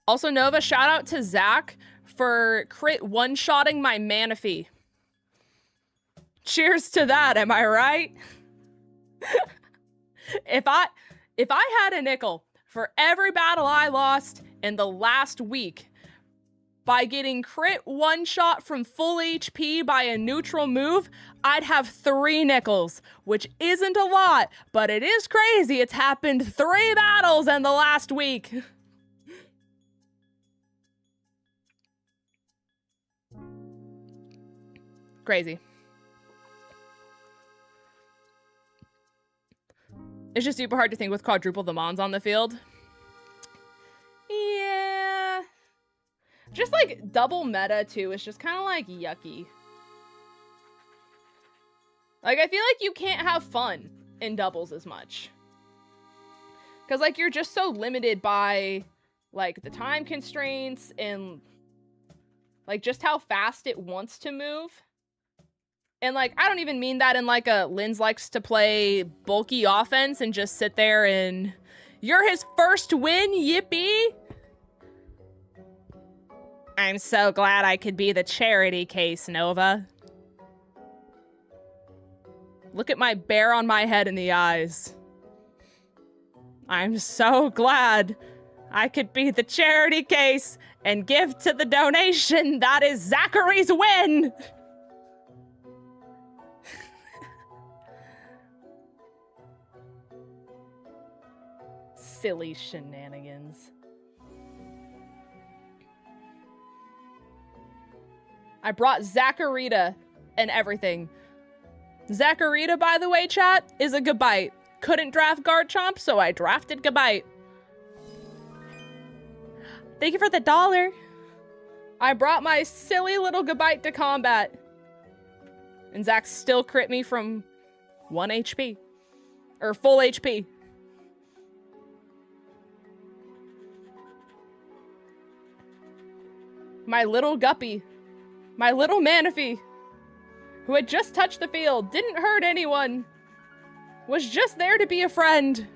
Also, Nova, shout out to Zach for crit one-shotting my Manaphy. Cheers to that, am I right? If I had a nickel for every battle I lost in the last week by getting crit one shot from full HP by a neutral move, I'd have 3 nickels, which isn't a lot, but it is crazy. It's happened 3 battles in the last week. Crazy. It's just super hard to think with quadruple the Mons on the field. Yeah. Just like double meta too is just kind of like yucky. Like I feel like you can't have fun in doubles as much. Cause like you're just so limited by like the time constraints and Like, just how fast it wants to move. And, like, I don't even mean that in, like, a Linz likes to play bulky offense and just sit there and... You're his first win, yippee! I'm so glad I could be the charity case, Nova. Look at my bear on my head in the eyes. I'm so glad I could be the charity case and give to the donation that is Zachary's win! Silly shenanigans. I brought Zacharita and everything. Zacharita, by the way, chat, is a Gabite. Couldn't draft Garchomp, so I drafted Gabite. Thank you for the $1. I brought my silly little Gabite to combat. And Zach still crit me from 1 HP. Or full HP. My little Guppy. My little Manaphy. Who had just touched the field, didn't hurt anyone. Was just there to be a friend.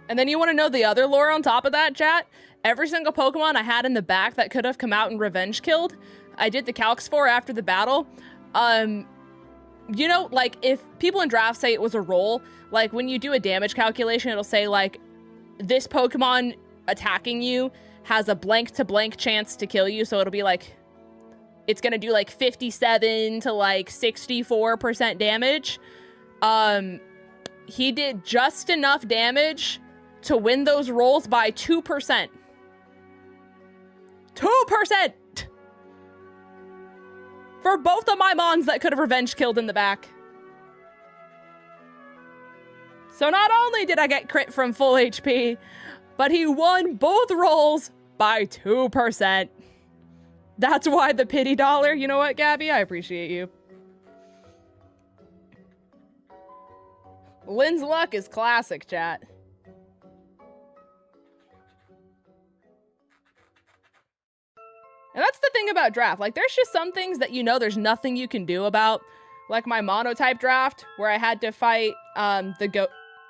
And then you want to know the other lore on top of that, chat? Every single Pokemon I had in the back that could have come out and revenge killed, I did the calcs for after the battle. You know, like, if people in draft say it was a roll, like, when you do a damage calculation, it'll say, like, this Pokemon attacking you has a blank to blank chance to kill you, so it'll be like, it's gonna do like 57 to like 64% damage. He did just enough damage to win those rolls by 2%. 2%! For both of my Mons that could have revenge killed in the back. So not only did I get crit from full HP, but he won both rolls by 2%. That's why the pity $1. You know what, Gabby? I appreciate you. Lynn's luck is classic, chat. And that's the thing about draft. Like, there's just some things that you know there's nothing you can do about. Like my monotype draft, where I had to fight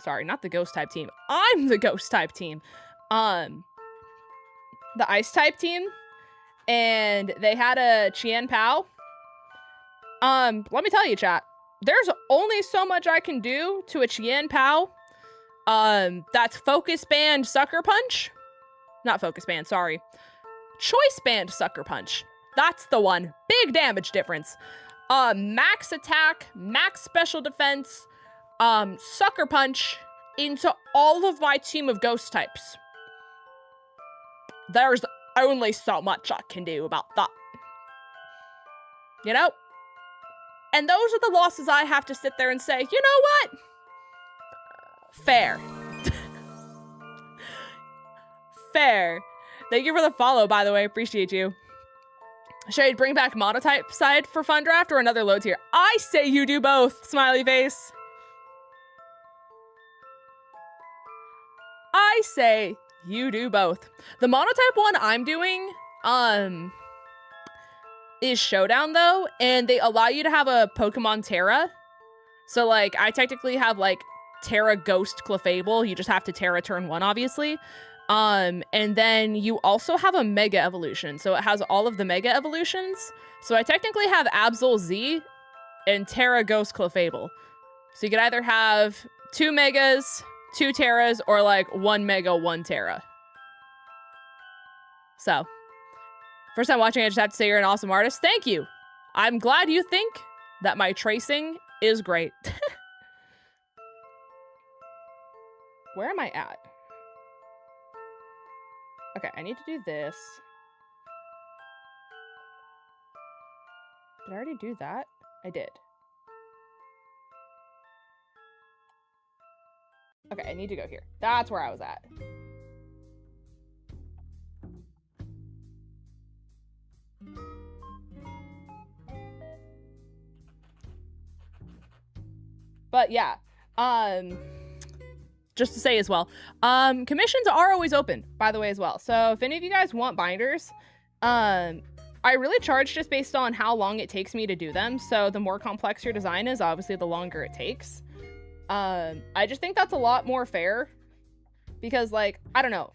sorry, not the ghost type team. I'm the ghost type team. The ice type team. And they had a 𝗟𝗓𝚗𝚗𝚘. Let me tell you, chat. There's only so much I can do to a 𝗟𝗓𝚗𝚗. That's Focus Band Sucker Punch. Not Focus Band, sorry. Choice Band Sucker Punch. That's the one. Big damage difference. Max attack, max special defense, Sucker Punch into all of my team of ghost types. There's only so much I can do about that. You know? And those are the losses I have to sit there and say, you know what? Fair. Fair. Thank you for the follow, by the way. Appreciate you. Should I bring back monotype side for fun draft or another low tier? I say you do both, smiley face. I say you do both. The monotype one I'm doing, is Showdown though, and they allow you to have a Pokemon Terra. So like, I technically have like Terra Ghost Clefable. You just have to Terra turn 1, obviously. And then you also have a Mega Evolution. So it has all of the Mega Evolutions. So I technically have 𝚑𝚤𝚗 and Terra Ghost Clefable. So you could either have 2 Megas, 2 Terras, or like 1 Mega, 1 Terra. So, first time watching, I just have to say you're an awesome artist. Thank you. I'm glad you think that my tracing is great. Where am I at? Okay, I need to do this. Did I already do that? I did. Okay, I need to go here. That's where I was at. But yeah, just to say as well, commissions are always open, by the way, as well. So if any of you guys want binders, I really charge just based on how long it takes me to do them. So the more complex your design is, obviously the longer it takes. I just think that's a lot more fair because, like, I don't know.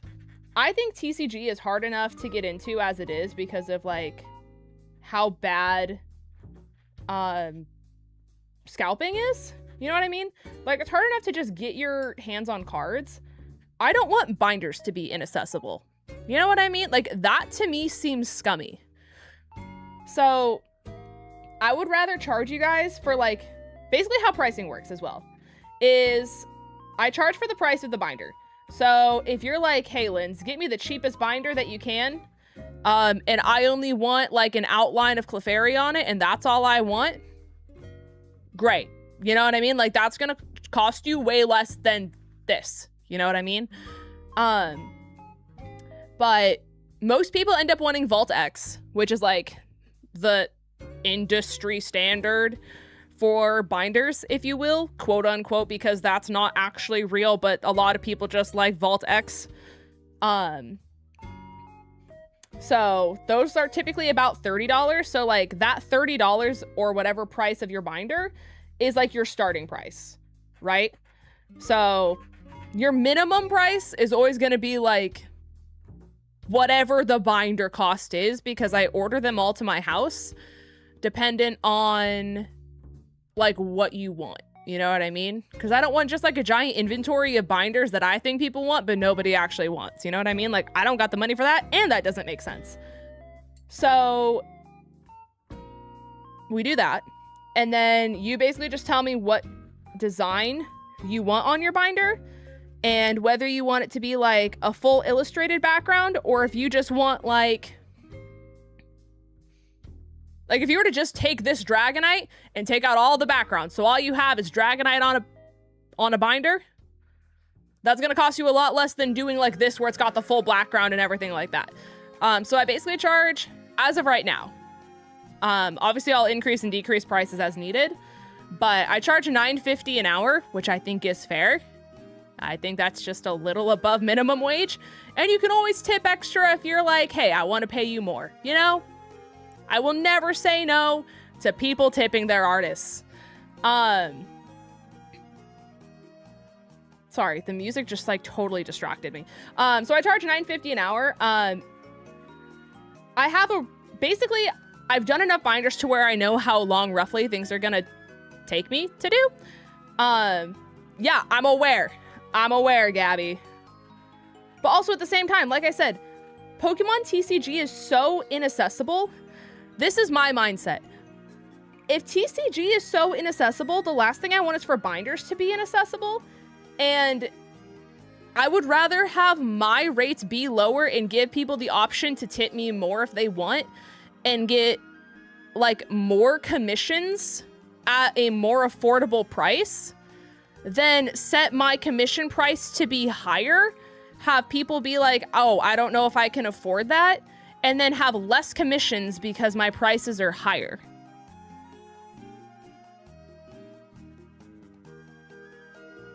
I think TCG is hard enough to get into as it is because of, like, how bad scalping is. You know what I mean? Like, it's hard enough to just get your hands on cards. I don't want binders to be inaccessible. You know what I mean? Like, that to me seems scummy. So I would rather charge you guys for, like, basically how pricing works as well is I charge for the price of the binder. So if you're like, hey, Linz, get me the cheapest binder that you can, and I only want like an outline of Clefairy on it and that's all I want, great. You know what I mean? Like, that's gonna cost you way less than this. You know what I mean? But most people end up wanting Vault X, which is like the industry standard for binders, if you will, quote unquote, because that's not actually real, but a lot of people just like Vault X. So those are typically about $30. So like that $30 or whatever price of your binder is like your starting price, right? So your minimum price is always going to be like whatever the binder cost is, because I order them all to my house dependent on like what you want. You know what I mean? Because I don't want just like a giant inventory of binders that I think people want, but nobody actually wants. You know what I mean? Like, I don't got the money for that, and that doesn't make sense. So we do that. And then you basically just tell me what design you want on your binder and whether you want it to be like a full illustrated background or if you just want like if you were to just take this Dragonite and take out all the background, so all you have is Dragonite on a binder, that's gonna cost you a lot less than doing like this where it's got the full background and everything like that. So I basically charge, as of right now, obviously I'll increase and decrease prices as needed, but I charge $9.50 an hour, which I think is fair. I think that's just a little above minimum wage. And you can always tip extra if you're like, hey, I want to pay you more, you know? I will never say no to people tipping their artists. Sorry, the music just like totally distracted me. So I charge $9.50 an hour. Basically, I've done enough binders to where I know how long roughly things are gonna take me to do. Yeah, I'm aware, Gabby. But also at the same time, like I said, Pokemon TCG is so inaccessible. This is my mindset. If TCG is so inaccessible, the last thing I want is for binders to be inaccessible. And I would rather have my rates be lower and give people the option to tip me more if they want and get like more commissions at a more affordable price than set my commission price to be higher, have people be like, oh, I don't know if I can afford that, and then have less commissions because my prices are higher.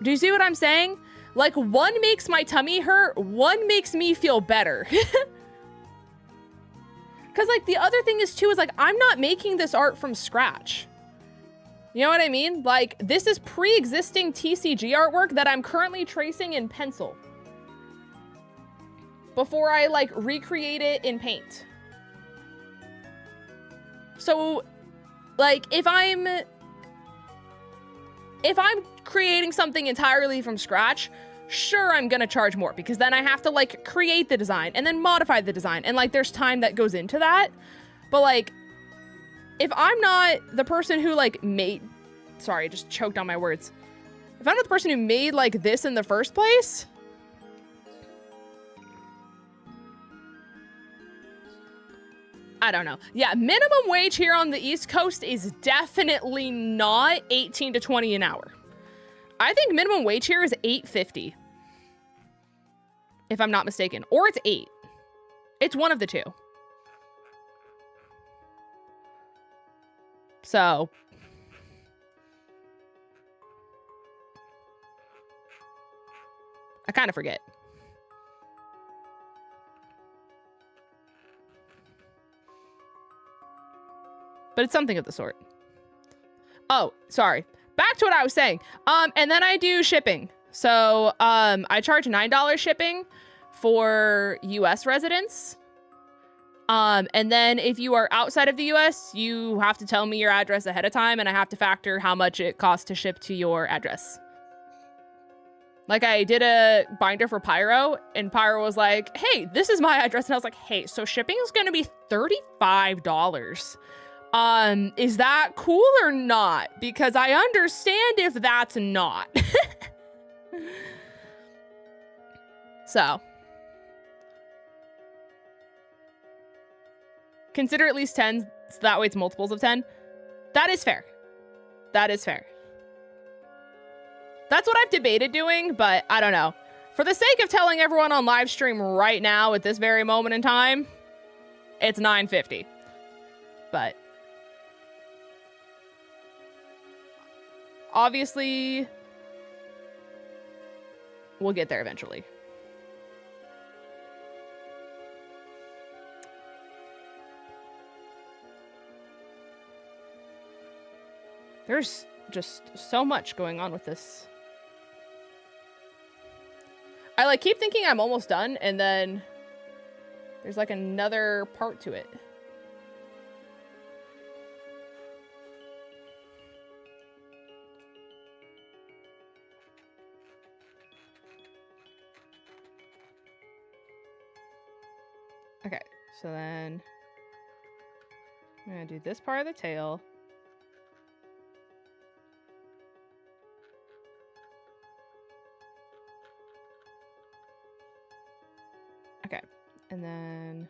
Do you see what I'm saying? Like, one makes my tummy hurt, one makes me feel better. Because, like, the other thing is, too, is, like, I'm not making this art from scratch. You know what I mean? Like, this is pre-existing TCG artwork that I'm currently tracing in pencil before I like recreate it in paint. So like if I'm creating something entirely from scratch, sure, I'm gonna charge more because then I have to like create the design and then modify the design, and like there's time that goes into that. But like if I'm not the person who like sorry, I just choked on my words. If I'm not the person who made like this in the first place, I don't know. Yeah, minimum wage here on the East Coast is definitely not 18 to 20 an hour. I think minimum wage here is $8.50. If I'm not mistaken. Or it's $8. It's one of the two. So. kind of forget. But it's something of the sort. Oh, sorry. Back to what I was saying. And then I do shipping. So I charge $9 shipping for US residents. And then if you are outside of the US, you have to tell me your address ahead of time, and I have to factor how much it costs to ship to your address. Like, I did a binder for Pyro, and Pyro was like, hey, this is my address. And I was like, hey, so shipping is going to be $35. Is that cool or not? Because I understand if that's not. So. Consider at least 10, so that way it's multiples of 10. That is fair. That is fair. That's what I've debated doing, but I don't know. For the sake of telling everyone on live stream right now at this very moment in time, it's $9.50. But obviously, we'll get there eventually. There's just so much going on with this. I like keep thinking I'm almost done, and then there's like another part to it. Okay, so then I'm gonna do this part of the tail. Okay, and then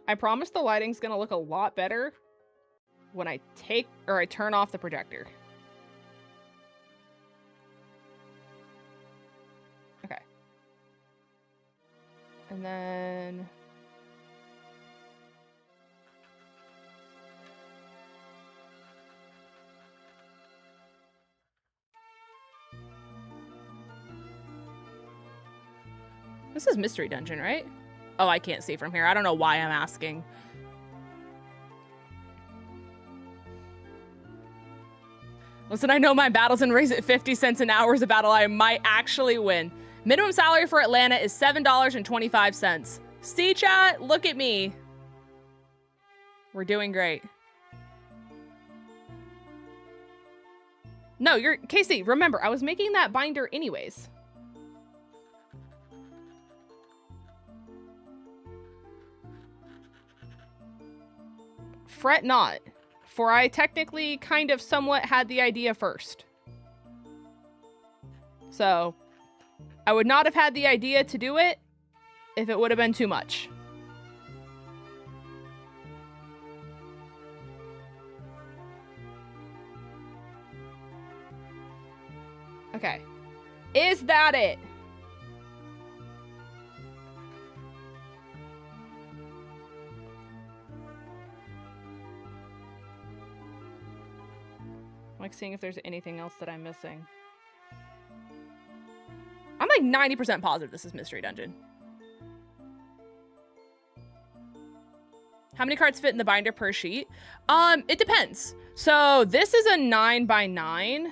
I promise the lighting's gonna look a lot better when I turn off the projector. Okay. And then this is Mystery Dungeon, right? Oh, I can't see from here. I don't know why I'm asking. Listen, I know my battles and raise it 50 cents an hour is a battle I might actually win. Minimum salary for Atlanta is $7.25. See, chat? Look at me. We're doing great. No, you're... Casey, remember, I was making that binder anyways. Fret not, for I technically kind of somewhat had the idea first. So, I would not have had the idea to do it if it would have been too much. Okay. Is that it? Like seeing if there's anything else that I'm missing. I'm like 90% positive this is Mystery Dungeon. How many cards fit in the binder per sheet? It depends. So this is a 9x9.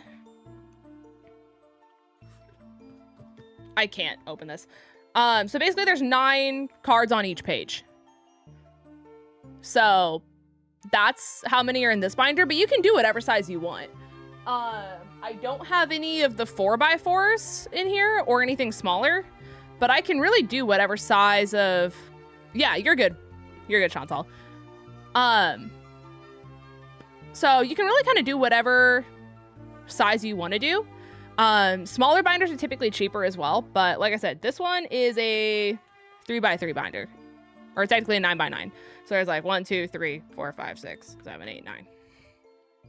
I can't open this. So basically there's 9 cards on each page. So that's how many are in this binder, but you can do whatever size you want. I don't have any of the 4x4s in here or anything smaller, but I can really do whatever size of... Yeah, you're good. You're good, Chantal. So you can really kind of do whatever size you want to do. Smaller binders are typically cheaper as well, but like I said, this one is a 3x3 binder, or technically a 9x9. So there's like 1, 2, 3, 4, 5, 6, 7, 8, 9.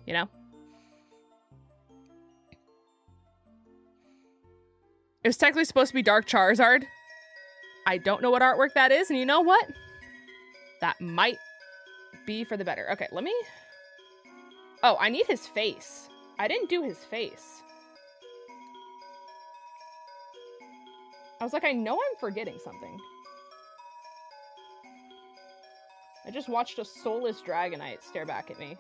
You know? It was technically supposed to be Dark Charizard. I don't know what artwork that is, and you know what? That might be for the better. Okay, let me... Oh, I need his face. I didn't do his face. I was like, I know I'm forgetting something. I just watched a soulless Dragonite stare back at me.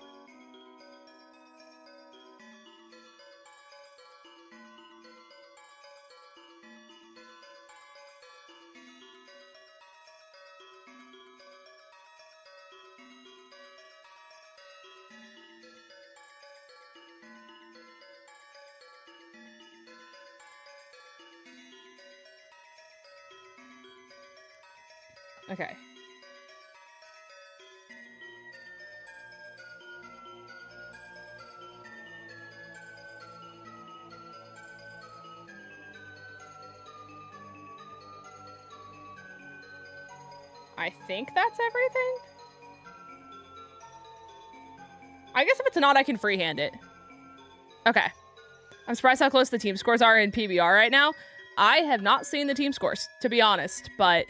Okay. I think that's everything. I guess if it's not, I can freehand it. Okay. I'm surprised how close the team scores are in PBR right now. I have not seen the team scores, to be honest, but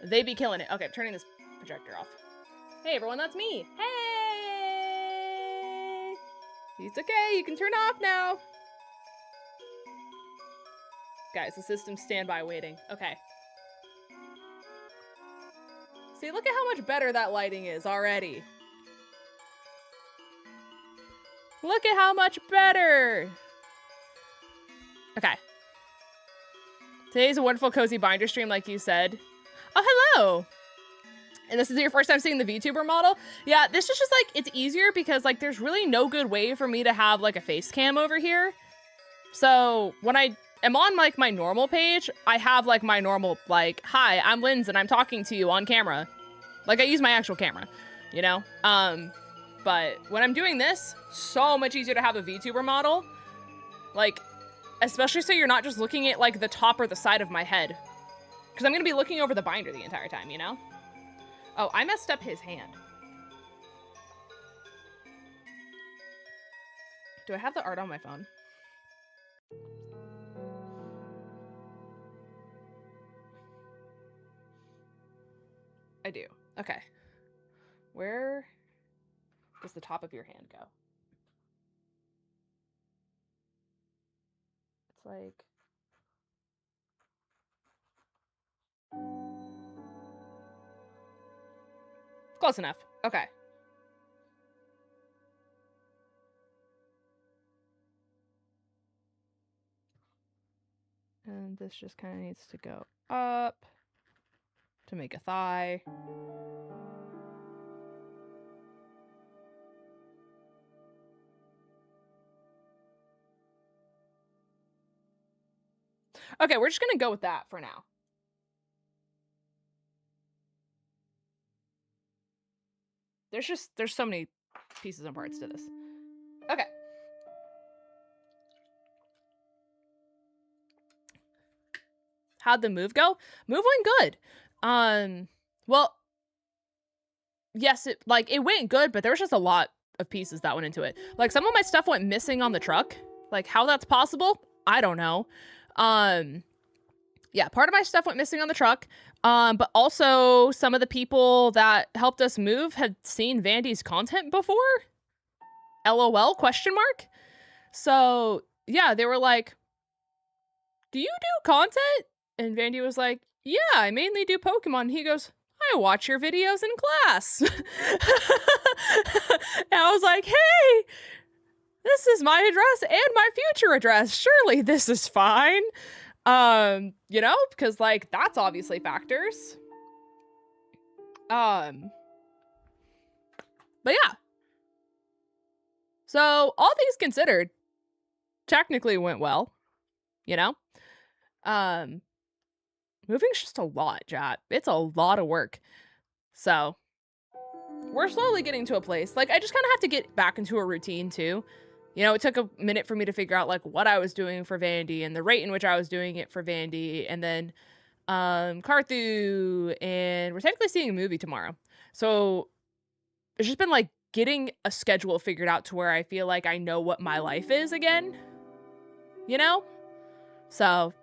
they be killing it. Okay, I'm turning this projector off. Hey, everyone, that's me. Hey! It's okay, you can turn off now. Guys, the system's standby waiting. Okay. See, look at how much better that lighting is already. Look at how much better. Okay. Today's a wonderful cozy binder stream, like you said. Oh, hello. And this is your first time seeing the VTuber model? Yeah, this is just like, it's easier because like there's really no good way for me to have like a face cam over here. So when I am on like my normal page, I have like my normal like, hi, I'm Linz and I'm talking to you on camera. Like I use my actual camera, you know? But when I'm doing this, so much easier to have a VTuber model. Like, especially so you're not just looking at like the top or the side of my head. Because I'm going to be looking over the binder the entire time, you know? Oh, I messed up his hand. Do I have the art on my phone? I do. Okay. Where does the top of your hand go? It's like... Close enough. Okay. And this just kind of needs to go up to make a thigh. Okay, we're just gonna go with that for now. There's so many pieces and parts to this. Okay. How'd the move go? Move went good. Well, yes, it went good, but there was just a lot of pieces that went into it. Like some of my stuff went missing on the truck. Like how that's possible, I don't know. Yeah, part of my stuff went missing on the truck. But also some of the people that helped us move had seen Vandy's content before. LOL ? So yeah, they were like, do you do content? And Vandy was like, yeah, I mainly do Pokemon. And he goes, I watch your videos in class. And I was like, hey, this is my address and my future address. Surely this is fine. You know, because like that's obviously factors. But yeah. So all things considered, technically went well, you know? Moving's just a lot, chat. It's a lot of work. So we're slowly getting to a place. Like I just kind of have to get back into a routine too. You know, it took a minute for me to figure out like what I was doing for Vandy and the rate in which I was doing it for Vandy, and then Carthu, and we're technically seeing a movie tomorrow. So it's just been like getting a schedule figured out to where I feel like I know what my life is again. You know? So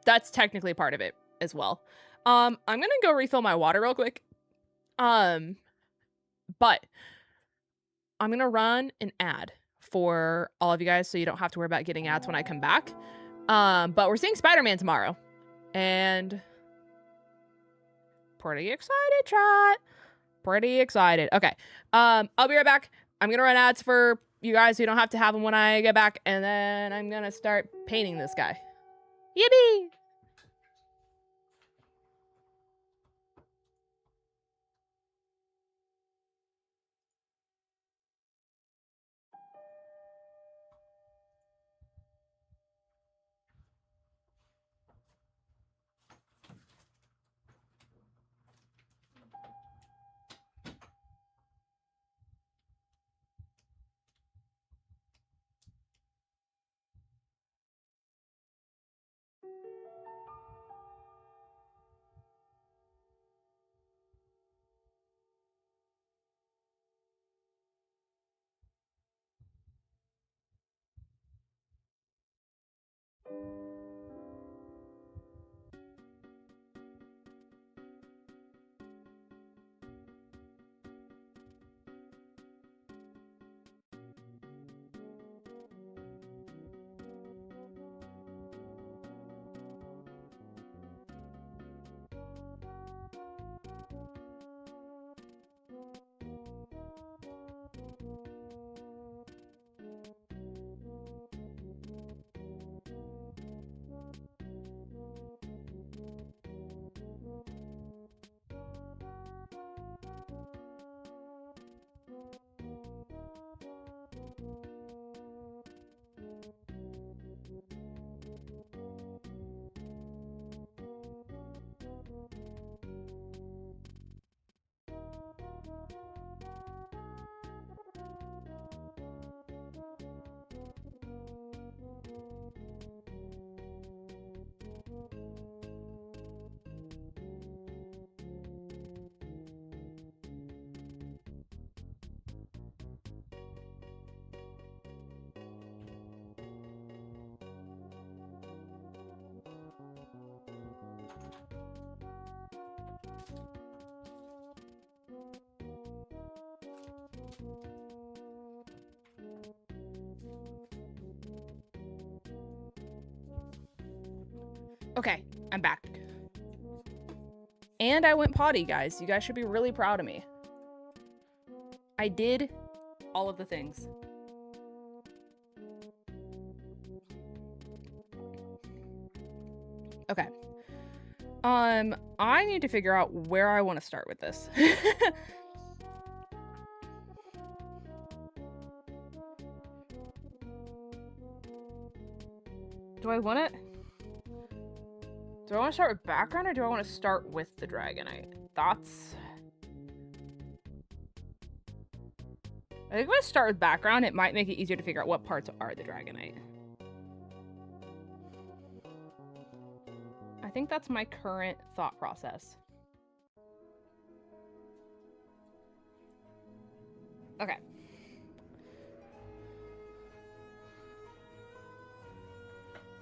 that's technically part of it as well. I'm gonna go refill my water real quick. But I'm gonna run an ad for all of you guys so you don't have to worry about getting ads when I come back. But we're seeing Spider-Man tomorrow. And pretty excited, chat. Pretty excited. Okay. I'll be right back. I'm gonna run ads for you guys so you don't have to have them when I get back. And then I'm gonna start painting this guy. Yippee! Okay, I'm back. And I went potty, guys. You guys should be really proud of me. I did all of the things. Okay. I need to figure out where I want to start with this. Do I want to start with background or do I want to start with the Dragonite? Thoughts? I think if I start with background, it might make it easier to figure out what parts are the Dragonite. I think that's my current thought process. Okay.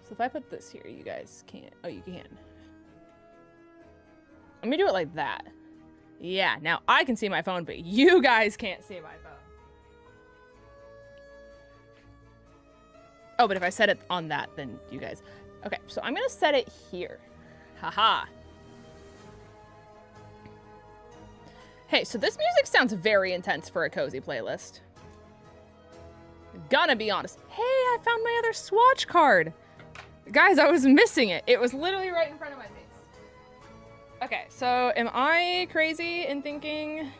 So if I put this here, you guys can't. Oh, you can. Let me do it like that. Yeah, now I can see my phone, but you guys can't see my phone. Oh, but if I set it on that, then you guys... Okay, so I'm gonna set it here. Haha. Hey, so this music sounds very intense for a cozy playlist. Gonna be honest. Hey, I found my other swatch card. Guys, I was missing it. It was literally right in front of my face. Okay, so am I crazy in thinking...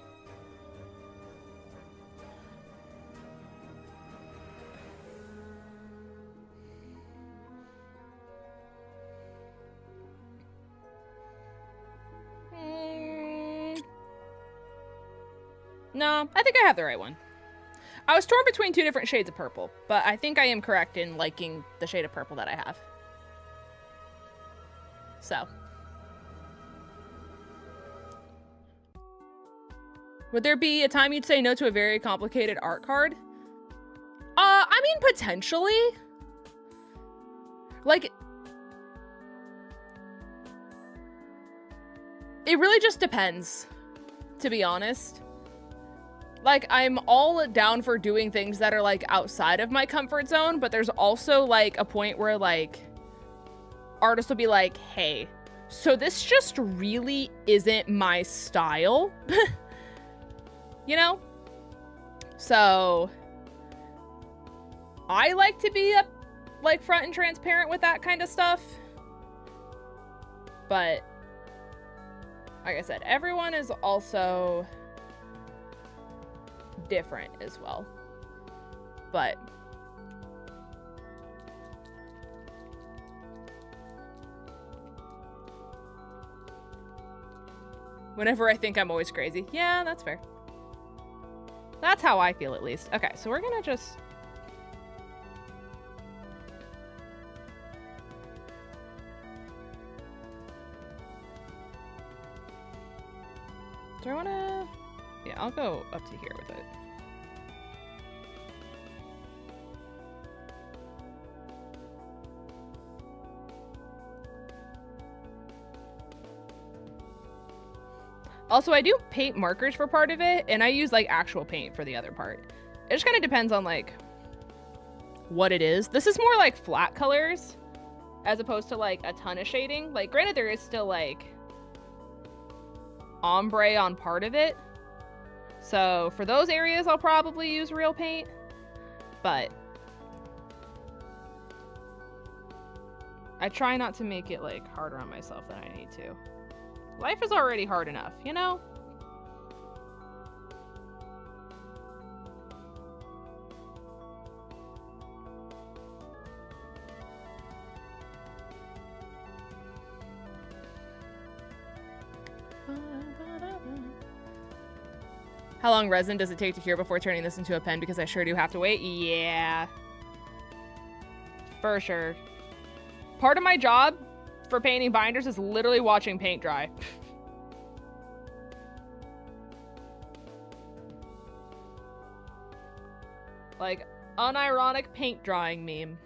No, I think I have the right one. I was torn between two different shades of purple, but I think I am correct in liking the shade of purple that I have. So. Would there be a time you'd say no to a very complicated art card? I mean, potentially. Like, It really just depends, to be honest. Like, I'm all down for doing things that are, like, outside of my comfort zone, but there's also, like, a point where, like, artists will be like, hey, so this just really isn't my style. You know? So, I like to be, like, front and transparent with that kind of stuff. But, like I said, everyone is also different as well. But whenever I think I'm always crazy. Yeah, that's fair. That's how I feel, at least. Okay, so we're gonna just... Do I wanna... Yeah, I'll go up to here with it. Also, I do paint markers for part of it, and I use, like, actual paint for the other part. It just kind of depends on, like, what it is. This is more, like, flat colors, as opposed to, like, a ton of shading. Like, granted, there is still, like, ombre on part of it. So, for those areas, I'll probably use real paint. But I try not to make it, like, harder on myself than I need to. Life is already hard enough, you know? How long resin does it take to cure before turning this into a pen? Because I sure do have to wait. Yeah. For sure. Part of my job for painting binders is literally watching paint dry. Like, unironic paint drying meme.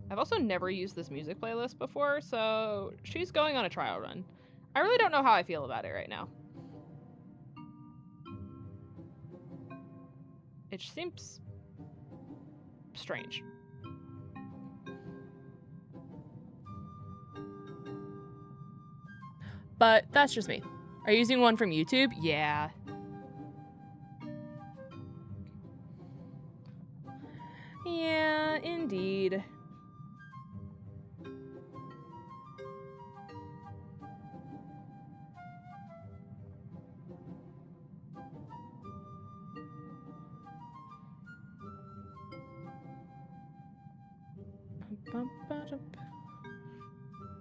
I've also never used this music playlist before, so she's going on a trial run. I really don't know how I feel about it right now. It seems strange. But that's just me. Are you using one from YouTube? Yeah. Yeah, indeed.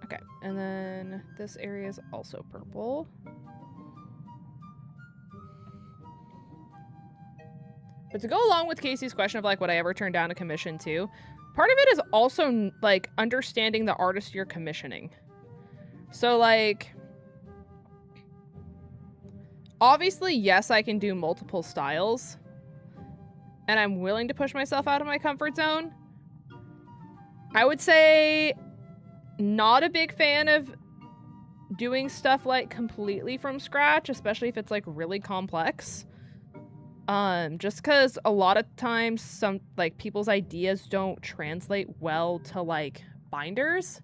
Okay, and then this area is also purple. But to go along with Casey's question of, like, would I ever turn down a commission too? Part of it is also, like, understanding the artist you're commissioning. So, like, obviously, yes, I can do multiple styles. And I'm willing to push myself out of my comfort zone. I would say not a big fan of doing stuff, like, completely from scratch, especially if it's, like, really complex. Just because a lot of times some, like, people's ideas don't translate well to, like, binders,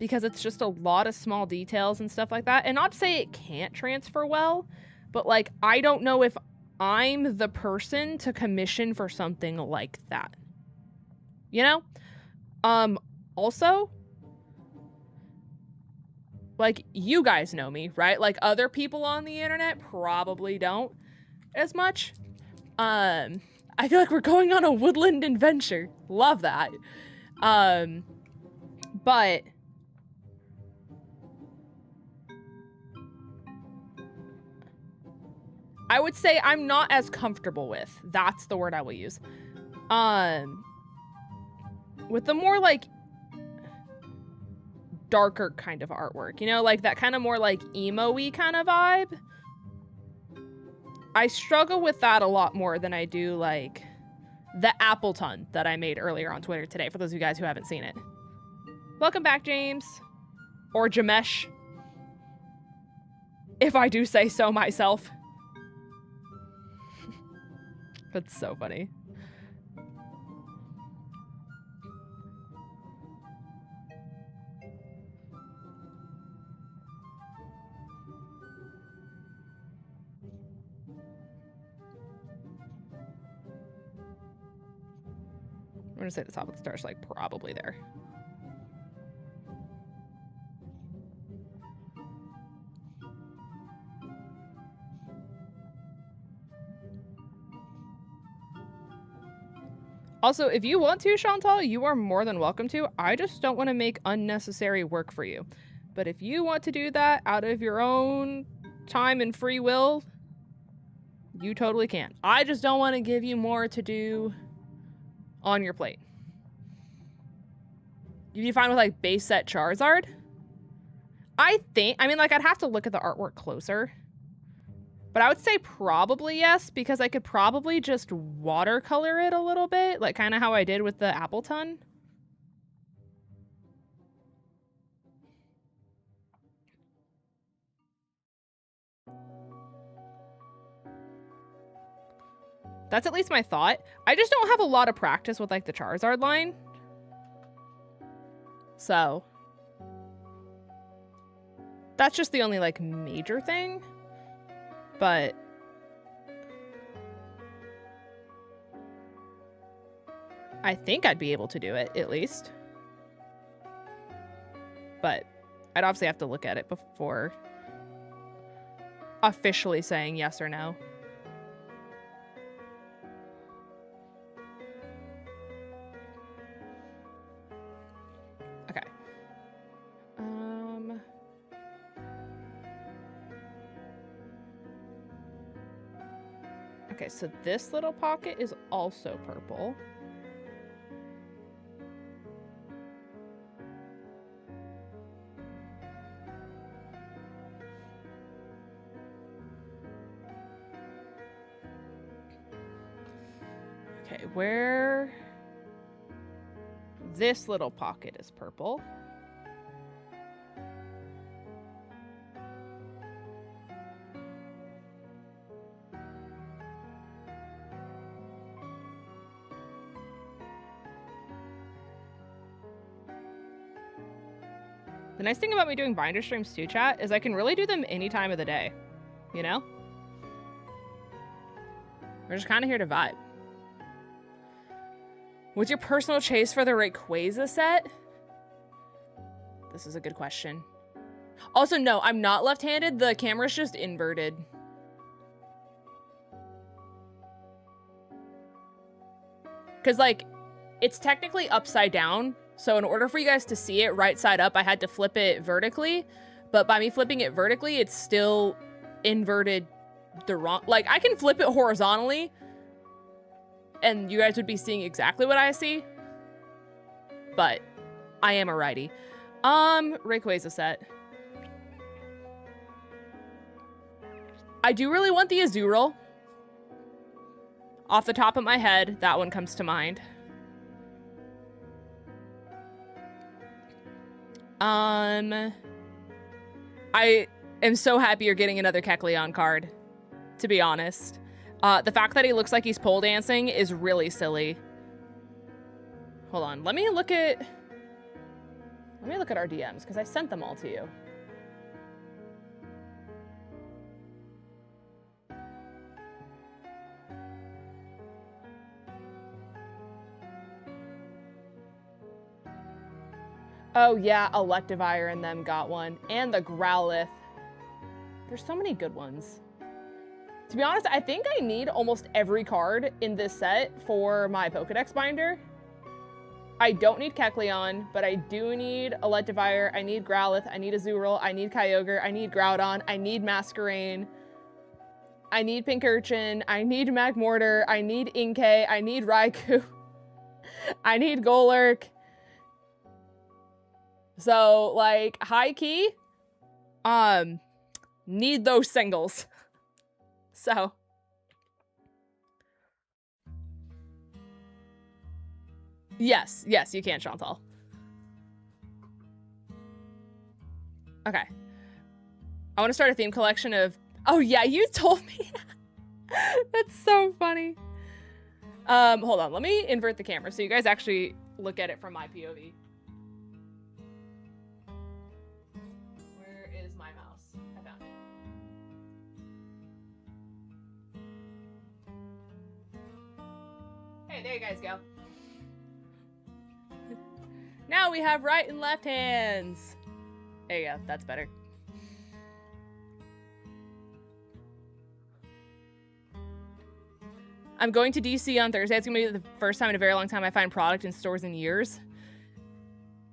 because it's just a lot of small details and stuff like that. And not to say it can't transfer well, but, like, I don't know if I'm the person to commission for something like that. You know? Also, like, you guys know me, right? Like, other people on the internet probably don't as much. I feel like we're going on a woodland adventure. Love that. But I would say I'm not as comfortable with. That's the word I will use. With the more, like, darker kind of artwork, you know, like that kind of more, like, emo-y kind of vibe. I struggle with that a lot more than I do, like, the Appleton that I made earlier on Twitter today, for those of you guys who haven't seen it. Welcome back, James. Or Jamesh. If I do say so myself. That's so funny. I'm gonna say the top of the stars, like probably there. Also, if you want to, Chantal, you are more than welcome to. I just don't want to make unnecessary work for you. But if you want to do that out of your own time and free will, you totally can. I just don't want to give you more to do on your plate. You'd be fine with like base set Charizard? I mean, like I'd have to look at the artwork closer. But I would say probably yes, because I could probably just watercolor it a little bit, like kind of how I did with the Appleton. That's at least my thought. I just don't have a lot of practice with like the Charizard line. So that's just the only like major thing. But I think I'd be able to do it, at least. But I'd obviously have to look at it before officially saying yes or no. Okay. Okay, so this little pocket is also purple. Okay, where this little pocket is purple. The nice thing about me doing binder streams too, chat, is I can really do them any time of the day, you know? We're just kind of here to vibe. What's your personal chase for the Rayquaza set? This is a good question. Also, no, I'm not left-handed. The camera's just inverted. Because, like, it's technically upside down. So in order for you guys to see it right side up, I had to flip it vertically. But by me flipping it vertically, it's still inverted the wrong... Like, I can flip it horizontally, and you guys would be seeing exactly what I see. But I am a righty. Rayquaza set. I do really want the Azurill. Off the top of my head, that one comes to mind. I am so happy you're getting another Kecleon card, to be honest. The fact that he looks like he's pole dancing is really silly. Hold on, let me look at our DMs, because I sent them all to you. Oh yeah, Electivire and them got one. And the Growlithe. There's so many good ones. To be honest, I think I need almost every card in this set for my Pokedex binder. I don't need Kecleon, but I do need Electivire, I need Growlithe, I need Azurill, I need Kyogre, I need Groudon, I need Masquerain, I need Pincurchin, I need Magmortar, I need Inkay, I need Raikou, I need Golurk. So, like, high key, need those singles. So. Yes, yes, you can, 𝗠𝗏. Okay. I want to start a theme collection of... Oh, yeah, you told me. That's so funny. Hold on. Let me invert the camera so you guys actually look at it from my POV. Where is my mouse? I found it. Hey, there you guys go. Now we have right and left hands. There you go. That's better. I'm going to DC on Thursday. It's going to be the first time in a very long time I find product in stores in years.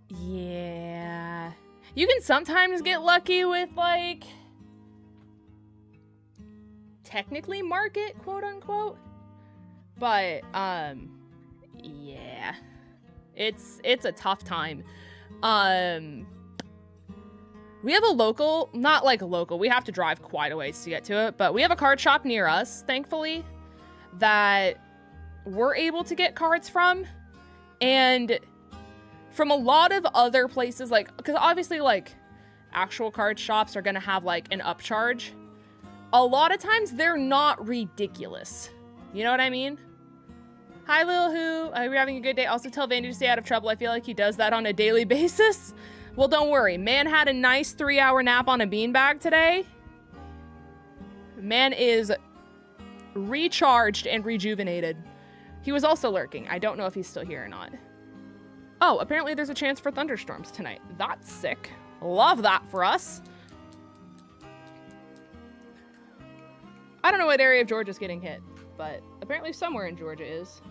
Yeah. You can sometimes get lucky with, like, technically market, quote unquote. But, yeah. It's a tough time. We have a local, not like a local, we have to drive quite a ways to get to it, but we have a card shop near us, thankfully, that we're able to get cards from. And from a lot of other places, like, because obviously, like, actual card shops are gonna have, like, an upcharge. A lot of times, they're not ridiculous. You know what I mean? Hi, Lil Who. I hope you're having a good day. Also, tell Vandy to stay out of trouble. I feel like he does that on a daily basis. Well, don't worry. Man had a nice 3-hour nap on a beanbag today. Man is recharged and rejuvenated. He was also lurking. I don't know if he's still here or not. Oh, apparently there's a chance for thunderstorms tonight. That's sick. Love that for us. I don't know what area of Georgia's getting hit, but apparently somewhere in Georgia is.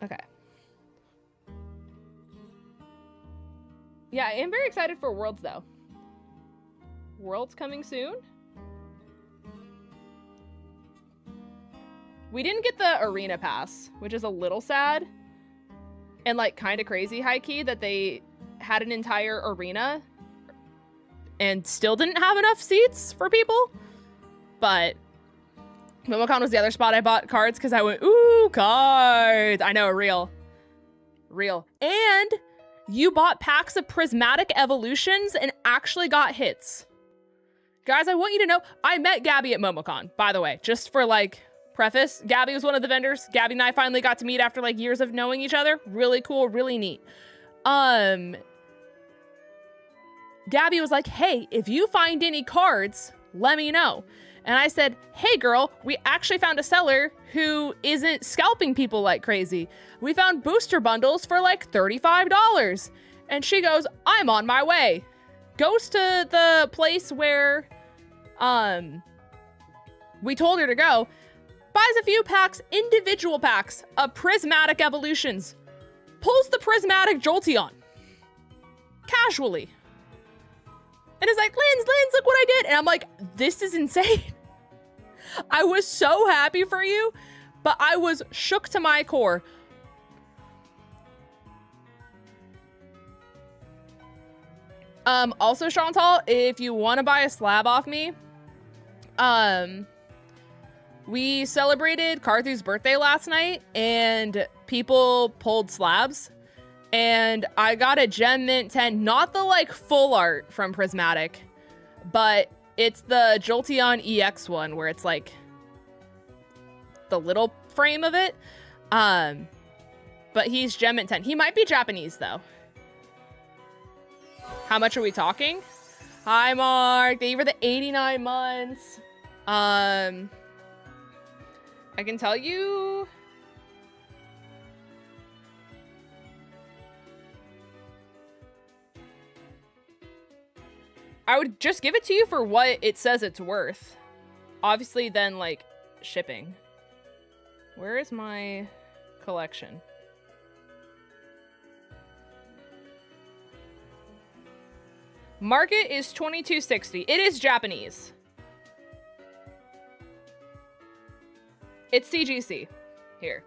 Okay. Yeah, I am very excited for Worlds, though. Worlds coming soon. We didn't get the arena pass, which is a little sad. And, like, kind of crazy, high-key, that they had an entire arena and still didn't have enough seats for people. But MomoCon was the other spot I bought cards because I went, ooh, cards. I know, real. Real. And you bought packs of prismatic evolutions and actually got hits. Guys, I want you to know, I met Gabby at MomoCon, by the way, just for, like, preface. Gabby was one of the vendors. Gabby and I finally got to meet after, like, years of knowing each other. Really cool, really neat. Gabby was like, hey, if you find any cards, let me know. And I said, hey girl, we actually found a seller who isn't scalping people like crazy. We found booster bundles for like $35. And she goes, I'm on my way. Goes to the place where we told her to go, buys a few packs, individual packs of prismatic evolutions, pulls the prismatic 𝗔𝗓𝚘 casually. And is like, Linz, look what I did. And I'm like, this is insane. I was so happy for you, but I was shook to my core. Also, 𝗠𝗏, if you want to buy a slab off me, we celebrated Carthu's birthday last night, and people pulled slabs. And I got a Gem Mint 10, not the like full art from Prismatic, but it's the Jolteon EX one where it's like the little frame of it. But he's Gem Mint 10. He might be Japanese though. How much are we talking? Hi Mark, thank you for the 89 months. I can tell you. I would just give it to you for what it says it's worth. Obviously, then, like, shipping. Where is my collection? Market is $22.60. It is Japanese. It's CGC. Here.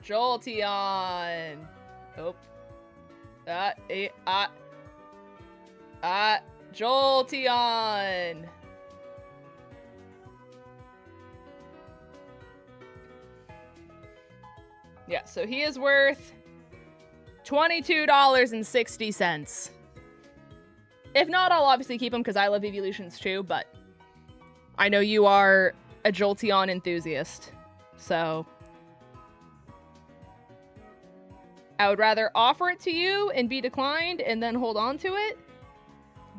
Jolteon. Oh. Jolteon. Yeah, so he is worth $22.60. If not, I'll obviously keep him because I love evolutions too, but I know you are a Jolteon enthusiast, so I would rather offer it to you and be declined and then hold on to it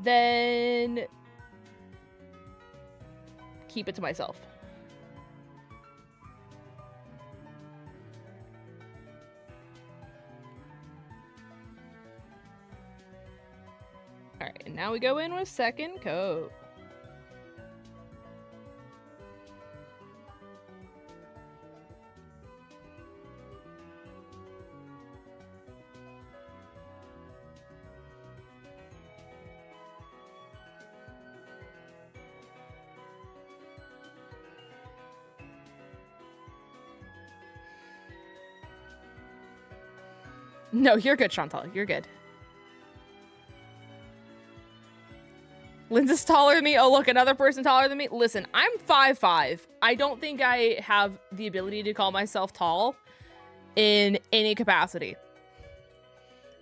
than keep it to myself. All right, and now we go in with second coat. No, you're good, Chantal. You're good. Linda's taller than me. Oh, look, another person taller than me. Listen, I'm 5'5". I don't think I have the ability to call myself tall in any capacity.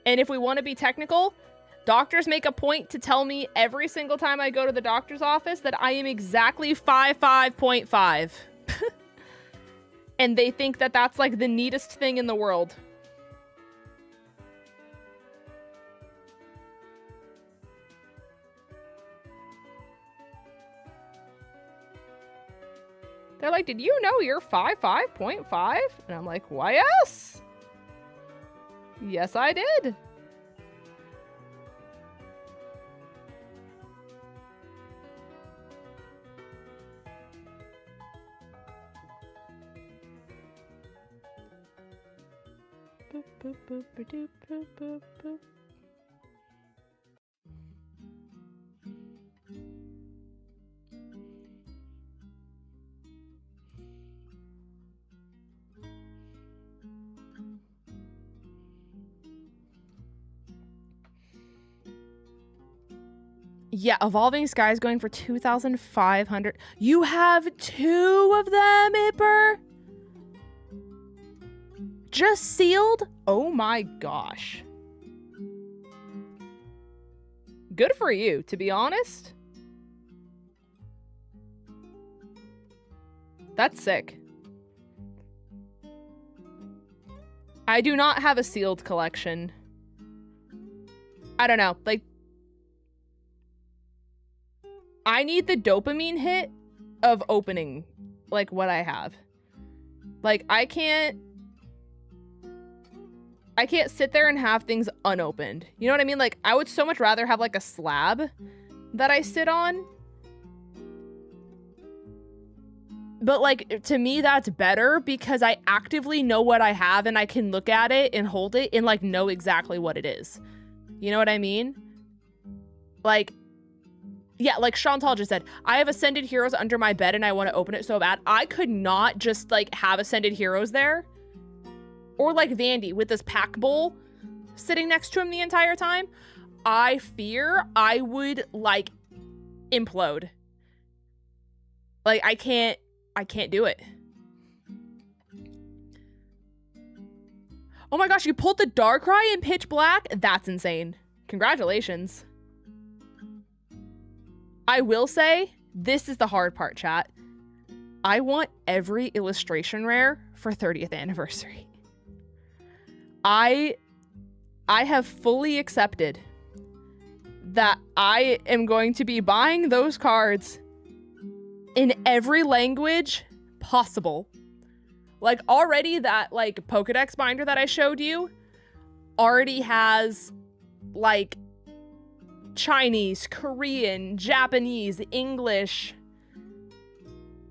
And if we want to be technical, doctors make a point to tell me every single time I go to the doctor's office that I am exactly 5'5.5". And they think that that's like the neatest thing in the world. They're like, did you know you're 5'5.5"? And I'm like, why, yes. Yes, I did. Boop, boop, boop, boop, boop, boop, boop. Yeah, Evolving Skies going for 2,500. You have 2 of them, Ipper? Just sealed? Oh my gosh. Good for you, to be honest. That's sick. I do not have a sealed collection. I don't know, like, I need the dopamine hit of opening, like, what I have. Like, I can't sit there and have things unopened. You know what I mean? Like, I would so much rather have, like, a slab that I sit on. But, like, to me, that's better because I actively know what I have and I can look at it and hold it and, like, know exactly what it is. You know what I mean? Like, yeah, like Chantal just said, I have Ascended Heroes under my bed and I want to open it so bad. I could not just, like, have Ascended Heroes there. Or, like, Vandy with this pack bowl sitting next to him the entire time. I fear I would, like, implode. Like, I can't do it. Oh my gosh, you pulled the Darkrai in Pitch Black? That's insane. Congratulations. I will say, this is the hard part, chat. I want every illustration rare for 30th anniversary. I have fully accepted that I am going to be buying those cards in every language possible. Like, already that, like, Pokedex binder that I showed you already has, like, Chinese, Korean, Japanese, English.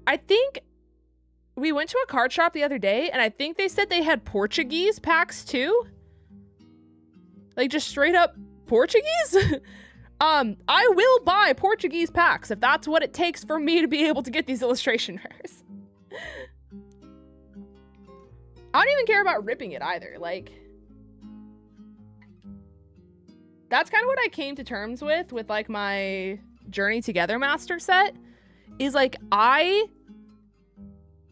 I think we went to a card shop the other day and I think they said they had Portuguese packs too. Like, just straight up Portuguese. I will buy Portuguese packs if that's what it takes for me to be able to get these illustration rares. I don't even care about ripping it either. Like, that's kind of what I came to terms with like my Journey Together master set, is like I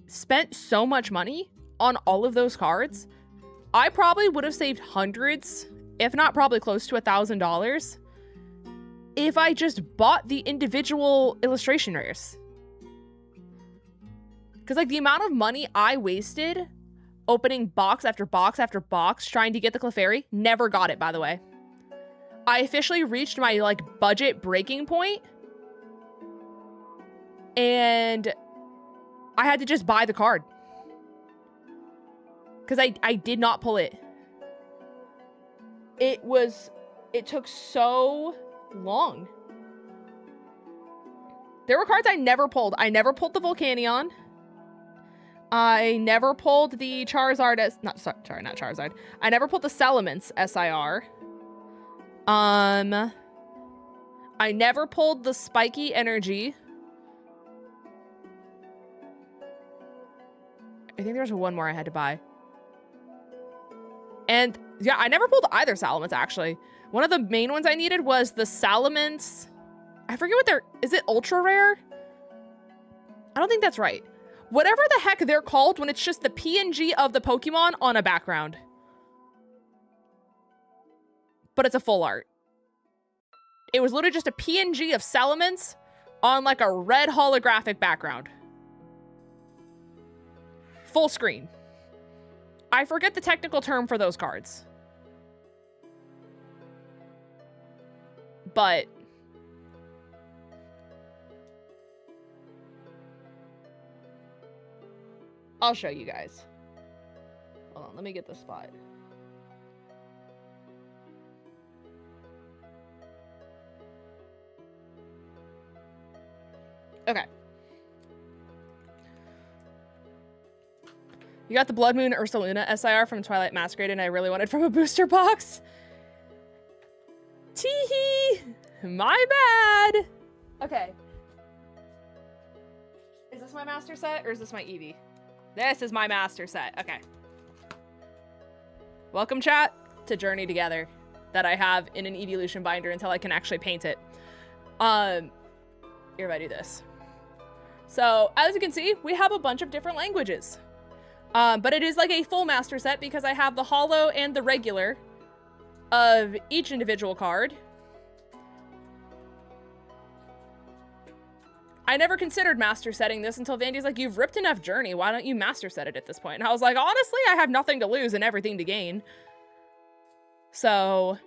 spent so much money on all of those cards. I probably would have saved hundreds, if not probably close to $1,000, if I just bought the individual illustration rares. Because like the amount of money I wasted opening box after box after box trying to get the Clefairy, never got it, by the way. I officially reached my like budget breaking point, and I had to just buy the card because I did not pull it. It took so long. There were cards I never pulled. I never pulled the Volcanion. I never pulled the Charizard not Charizard. I never pulled the Salamence SIR. I never pulled the Spiky Energy. I think there's one more I had to buy. And yeah, I never pulled either Salamence, actually. One of the main ones I needed was the Salamence. I forget what is it ultra rare? I don't think that's right. Whatever the heck they're called when it's just the PNG of the Pokemon on a background. But it's a full art. It was literally just a PNG of Salamence on like a red holographic background. Full screen. I forget the technical term for those cards. But I'll show you guys. Hold on, let me get the spot. Okay. You got the Blood Moon Ursaluna SIR from Twilight Masquerade, and I really wanted from a booster box. Teehee! My bad! Okay. Is this my master set, or is this my Eevee? This is my master set. Okay. Welcome, chat, to Journey Together that I have in an Evolution binder until I can actually paint it. Here, if I do this. So, as you can see, we have a bunch of different languages. But it is like a full master set because I have the holo and the regular of each individual card. I never considered master setting this until Vandy's like, you've ripped enough Journey, why don't you master set it at this point? And I was like, honestly, I have nothing to lose and everything to gain. So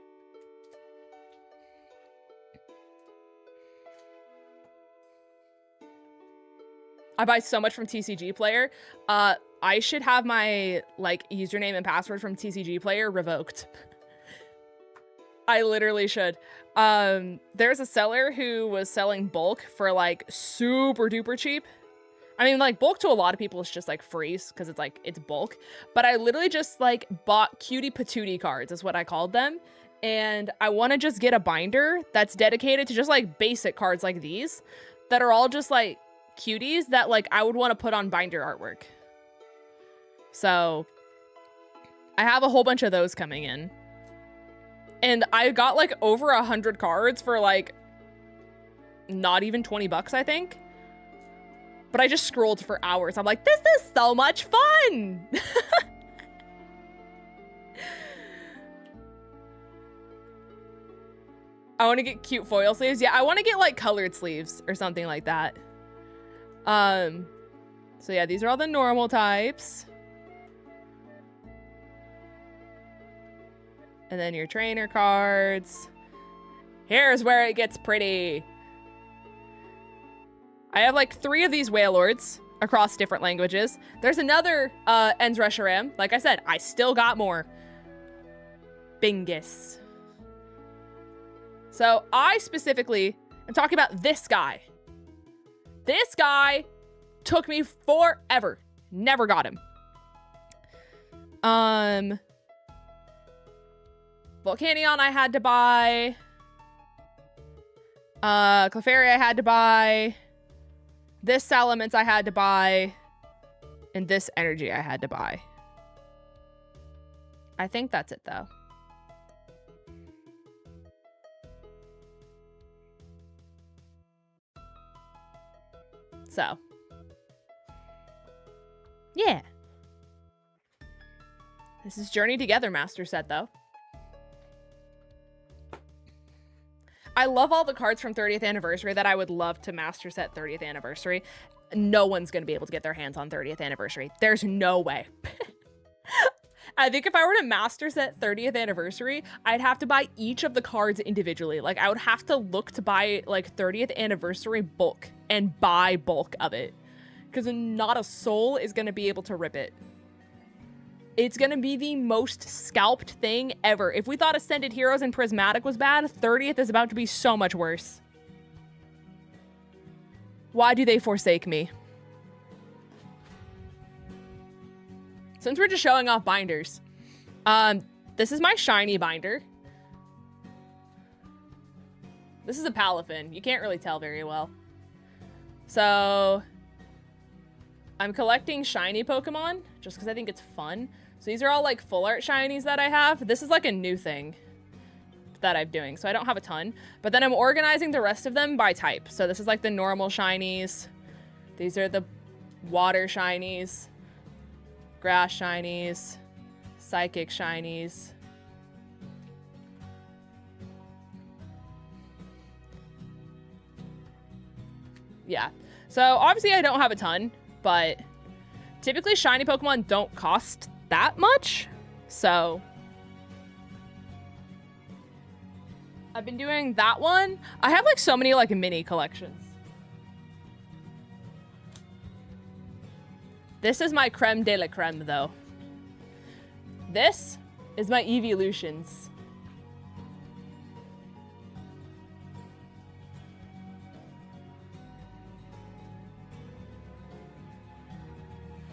I buy so much from TCG Player. I should have my like username and password from TCG Player revoked. I literally should. There's a seller who was selling bulk for like super duper cheap. I mean, like bulk to a lot of people is just like free because it's like it's bulk. But I literally just like bought cutie patootie cards is what I called them. And I want to just get a binder that's dedicated to just like basic cards like these that are all just like cuties that like I would want to put on binder artwork. So I have a whole bunch of those coming in. And I got like over 100 cards for like not even 20 bucks, I think. But I just scrolled for hours. I'm like, this is so much fun. I want to get cute foil sleeves. Yeah, I want to get like colored sleeves or something like that. So yeah, these are all the normal types. And then your trainer cards. Here's where it gets pretty. I have like 3 of these Wailords across different languages. There's another 𝗔𝗓𝚗𝚗𝚗𝚗. Like I said, I still got more. Bingus. So I specifically am talking about this guy. This guy took me forever. Never got him. Volcanion I had to buy. Clefairy I had to buy. This Salamence I had to buy. And this energy I had to buy. I think that's it though. So, yeah. This is Journey Together Master Set, though. I love all the cards from 30th Anniversary that I would love to Master Set 30th Anniversary. No one's going to be able to get their hands on 30th Anniversary. There's no way. I think if I were to Master Set 30th Anniversary, I'd have to buy each of the cards individually. Like, I would have to look to buy, like, 30th Anniversary bulk and buy bulk of it. Because not a soul is going to be able to rip it. It's going to be the most scalped thing ever. If we thought Ascended Heroes and Prismatic was bad, 30th is about to be so much worse. Why do they forsake me? Since we're just showing off binders, this is my shiny binder. This is a Palafin. You can't really tell very well. So, I'm collecting shiny Pokemon just because I think it's fun. So these are all like full art shinies that I have. This is like a new thing that I'm doing. So I don't have a ton, but then I'm organizing the rest of them by type. So this is like the normal shinies. These are the water shinies, grass shinies, psychic shinies. Yeah. So obviously I don't have a ton, but typically shiny Pokemon don't cost that much. So I've been doing that one. I have like so many like mini collections. This is my creme de la creme though. This is my Evolutions.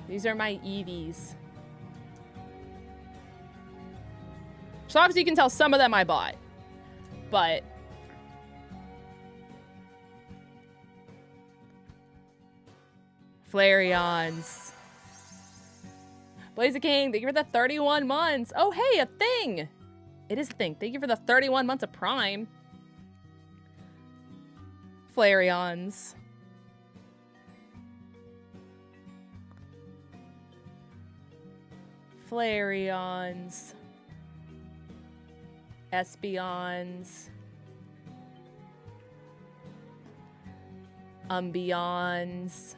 These are my Eevees. So obviously you can tell some of them I bought, but Flareons. Blaziken, thank you for the 31 months. Oh, hey, a thing. It is a thing. Thank you for the 31 months of Prime. Flareons. Flareons. Espeons. Umbreons.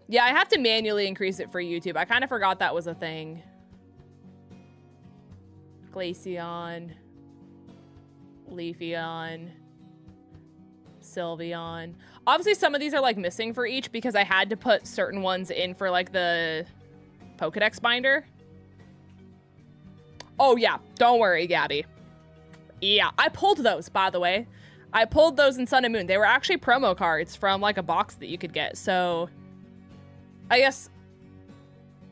Yeah, I have to manually increase it for YouTube. I kind of forgot that was a thing. Glaceon. Leafeon. Sylveon. Obviously, some of these are like missing for each because I had to put certain ones in for like the Pokedex binder. Oh yeah, don't worry, Gabby. Yeah, I pulled those, by the way. I pulled those in Sun and Moon. They were actually promo cards from like a box that you could get. So I guess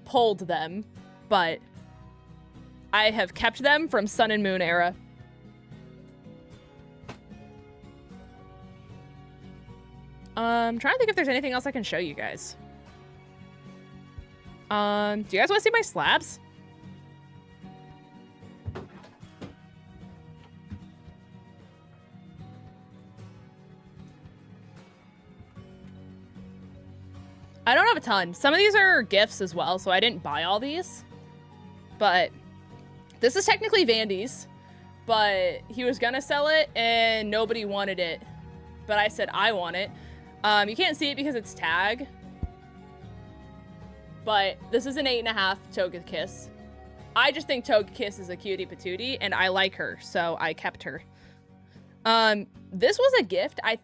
pulled them, but I have kept them from Sun and Moon era. I'm trying to think if there's anything else I can show you guys. Do you guys want to see my slabs? I don't have a ton. Some of these are gifts as well, so I didn't buy all these. But this is technically Vandy's, but he was gonna sell it and nobody wanted it. But I said I want it. You can't see it because it's tag. But this is an 8.5 Togekiss. I just think Togekiss is a cutie patootie, and I like her, so I kept her. This was a gift. I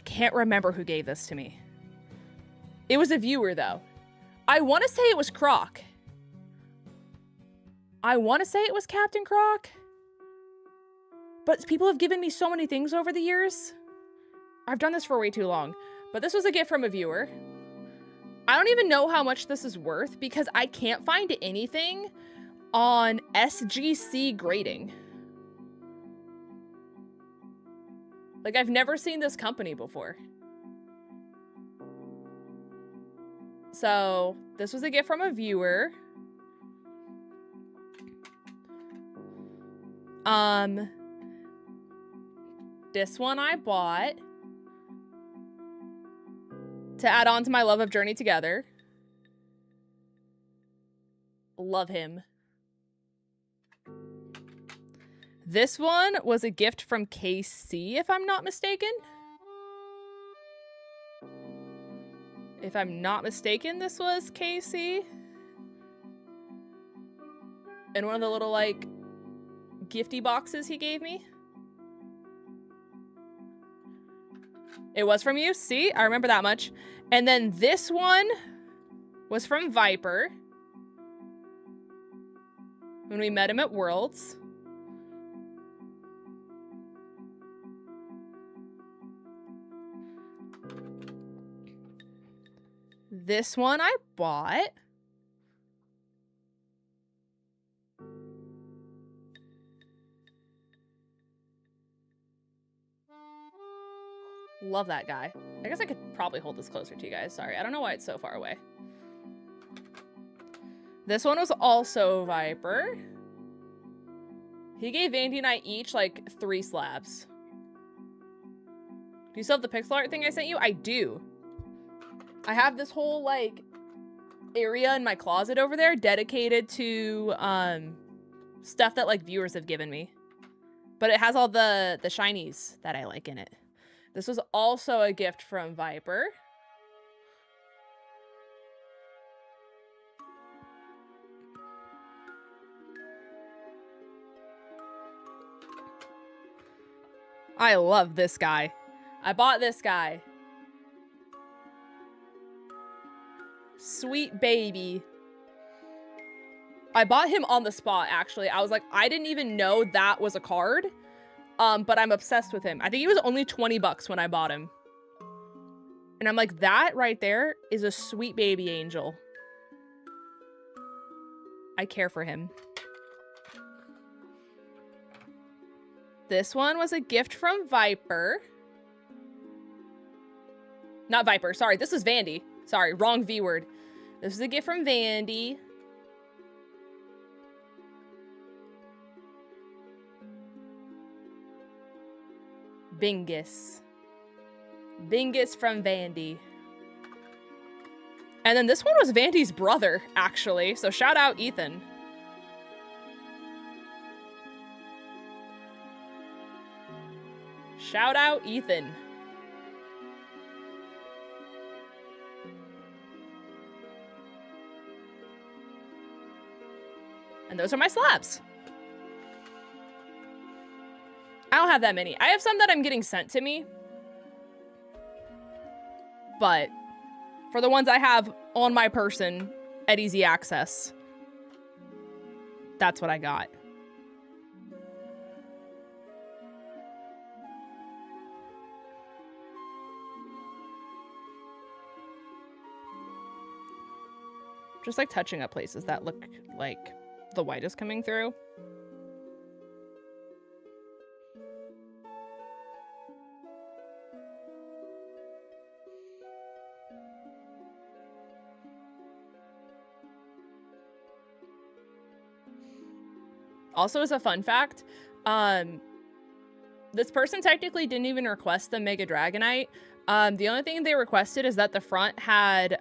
can't remember who gave this to me. It was a viewer, though. I want to say it was Croc. I want to say it was Captain Croc. But people have given me so many things over the years. I've done this for way too long. But this was a gift from a viewer. I don't even know how much this is worth because I can't find anything on SGC grading. Like, I've never seen this company before. So, this was a gift from a viewer. This one I bought to add on to my love of Journey Together. Love him. This one was a gift from KC, if I'm not mistaken. If I'm not mistaken, this was KC. In one of the little, like, gifty boxes he gave me. It was from you. See, I remember that much. And then this one was from Viper when we met him at Worlds. This one I bought. Love that guy. I guess I could probably hold this closer to you guys. Sorry, I don't know why it's so far away. This one was also Viper. He gave Andy and I each like 3 slabs. Do you still have the pixel art thing I sent you? I do. I have this whole like area in my closet over there dedicated to stuff that like viewers have given me. But it has all the shinies that I like in it. This was also a gift from Viper. I love this guy. I bought this guy. Sweet baby. I bought him on the spot, actually. I was like, I didn't even know that was a card. But I'm obsessed with him. I think he was only 20 bucks when I bought him. And I'm like, that right there is a sweet baby angel. I care for him. This one was a gift from Viper. Not Viper, sorry. This is Vandy. Sorry, wrong V word. This is a gift from Vandy. Bingus. Bingus from Vandy. And then this one was Vandy's brother, actually. So shout out Ethan. Shout out Ethan. And those are my slabs. I don't have that many. I have some that I'm getting sent to me. But for the ones I have on my person at easy access, that's what I got. Just like touching up places that look like the white is coming through. Also, as a fun fact, this person technically didn't even request the Mega Dragonite. The only thing they requested is that the front had,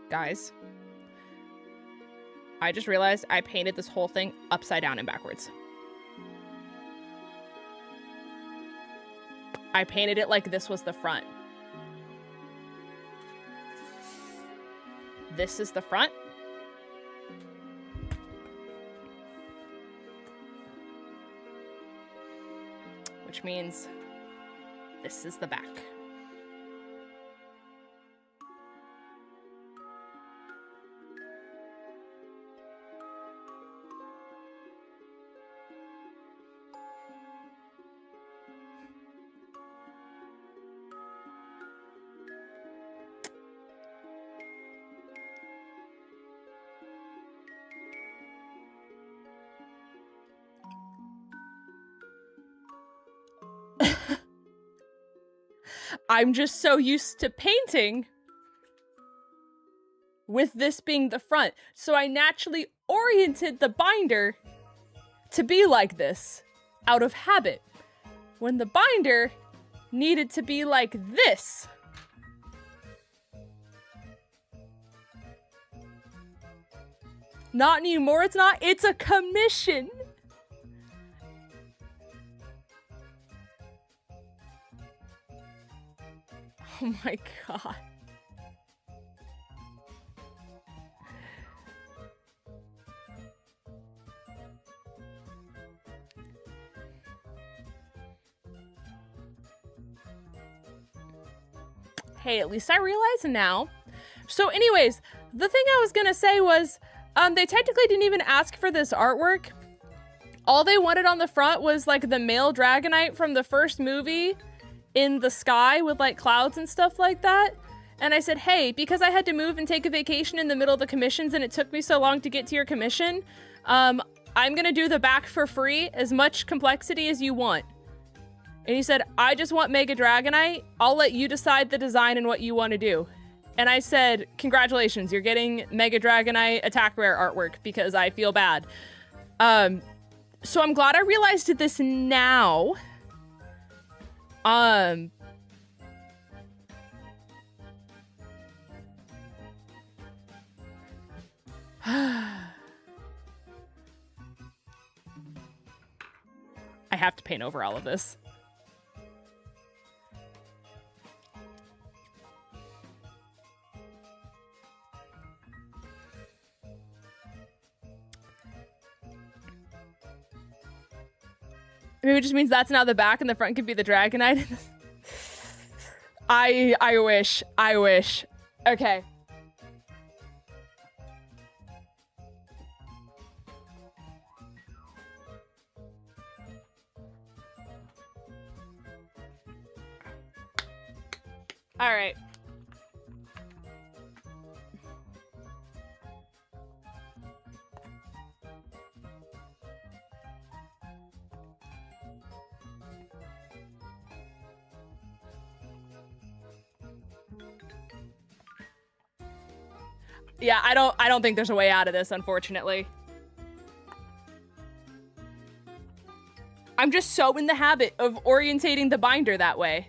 guys, I just realized I painted this whole thing upside down and backwards. I painted it like this was the front. This is the front. Which means this is the back. I'm just so used to painting with this being the front. So I naturally oriented the binder to be like this out of habit when the binder needed to be like this. Not anymore, it's not. It's a commission. Oh my god. Hey, at least I realize now. So anyways, the thing I was gonna say was, they technically didn't even ask for this artwork. All they wanted on the front was like the male Dragonite from the first movie in the sky with like clouds and stuff like that. And I said, hey, because I had to move and take a vacation in the middle of the commissions and it took me so long to get to your commission, I'm gonna do the back for free, as much complexity as you want. And he said, I just want Mega Dragonite. I'll let you decide the design and what you want to do. And I said, congratulations, you're getting Mega Dragonite attack rare artwork because I feel bad. So I'm glad I realized this now. I have to paint over all of this. Maybe it just means that's now the back and the front could be the Dragonite. I wish. Okay. All right. Yeah, I don't think there's a way out of this, unfortunately. I'm just so in the habit of orientating the binder that way.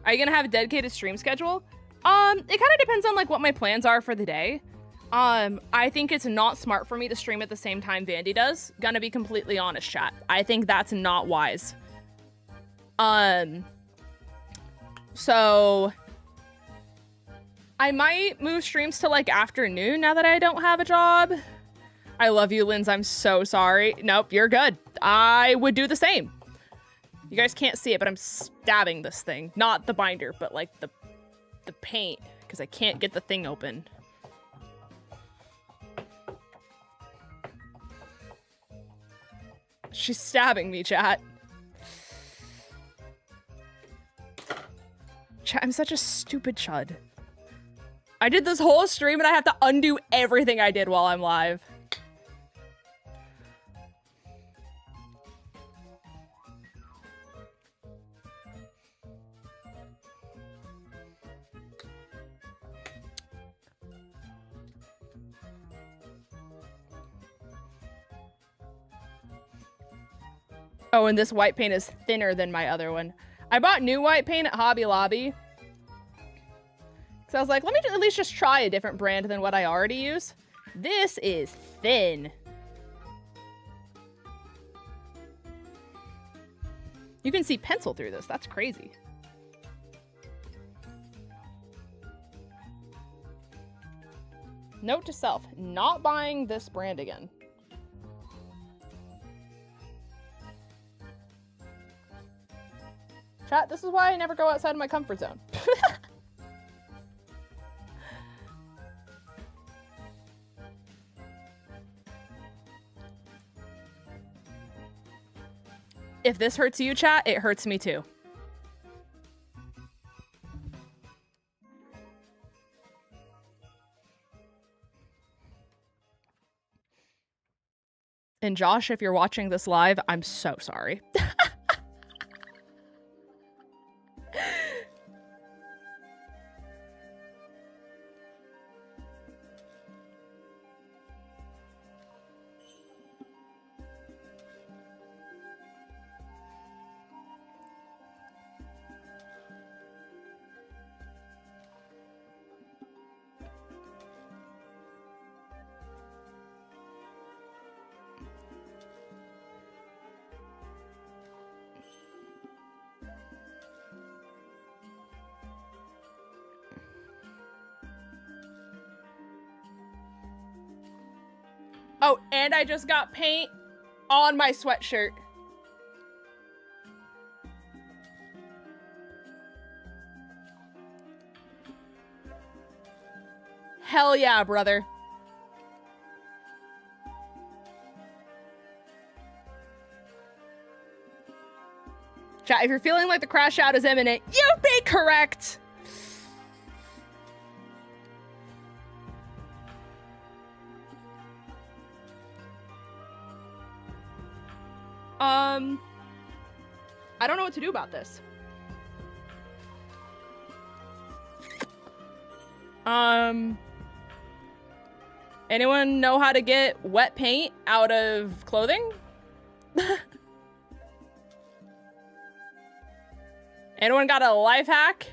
Are you gonna have a dedicated stream schedule? It kind of depends on like what my plans are for the day. I think it's not smart for me to stream at the same time Vandy does. Gonna be completely honest, chat. I think that's not wise. So I might move streams to like afternoon now that I don't have a job. I love you, Linz. I'm so sorry. Nope, you're good. I would do the same. You guys can't see it, but I'm stabbing this thing. Not the binder, but like the paint, because I can't get the thing open. She's stabbing me, chat. Chat, I'm such a stupid chud. I did this whole stream and I have to undo everything I did while I'm live. Oh, and this white paint is thinner than my other one. I bought new white paint at Hobby Lobby. So I was like, let me at least just try a different brand than what I already use. This is thin. You can see pencil through this. That's crazy. Note to self, not buying this brand again. Chat, this is why I never go outside of my comfort zone. If this hurts you, chat, it hurts me too. And Josh, if you're watching this live, I'm so sorry. Oh, and I just got paint on my sweatshirt. Hell yeah, brother. Chat, if you're feeling like the crash out is imminent, you'd be correct. I don't know what to do about this. Anyone know how to get wet paint out of clothing? Anyone got a life hack?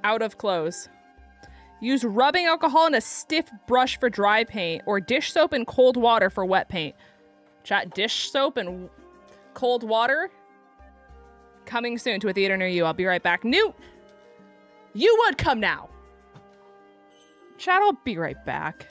Out of clothes. Use rubbing alcohol and a stiff brush for dry paint, or dish soap and cold water for wet paint. Chat, dish soap and cold water? Coming soon to a theater near you. I'll be right back. Newt! You would come now! Chat, I'll be right back.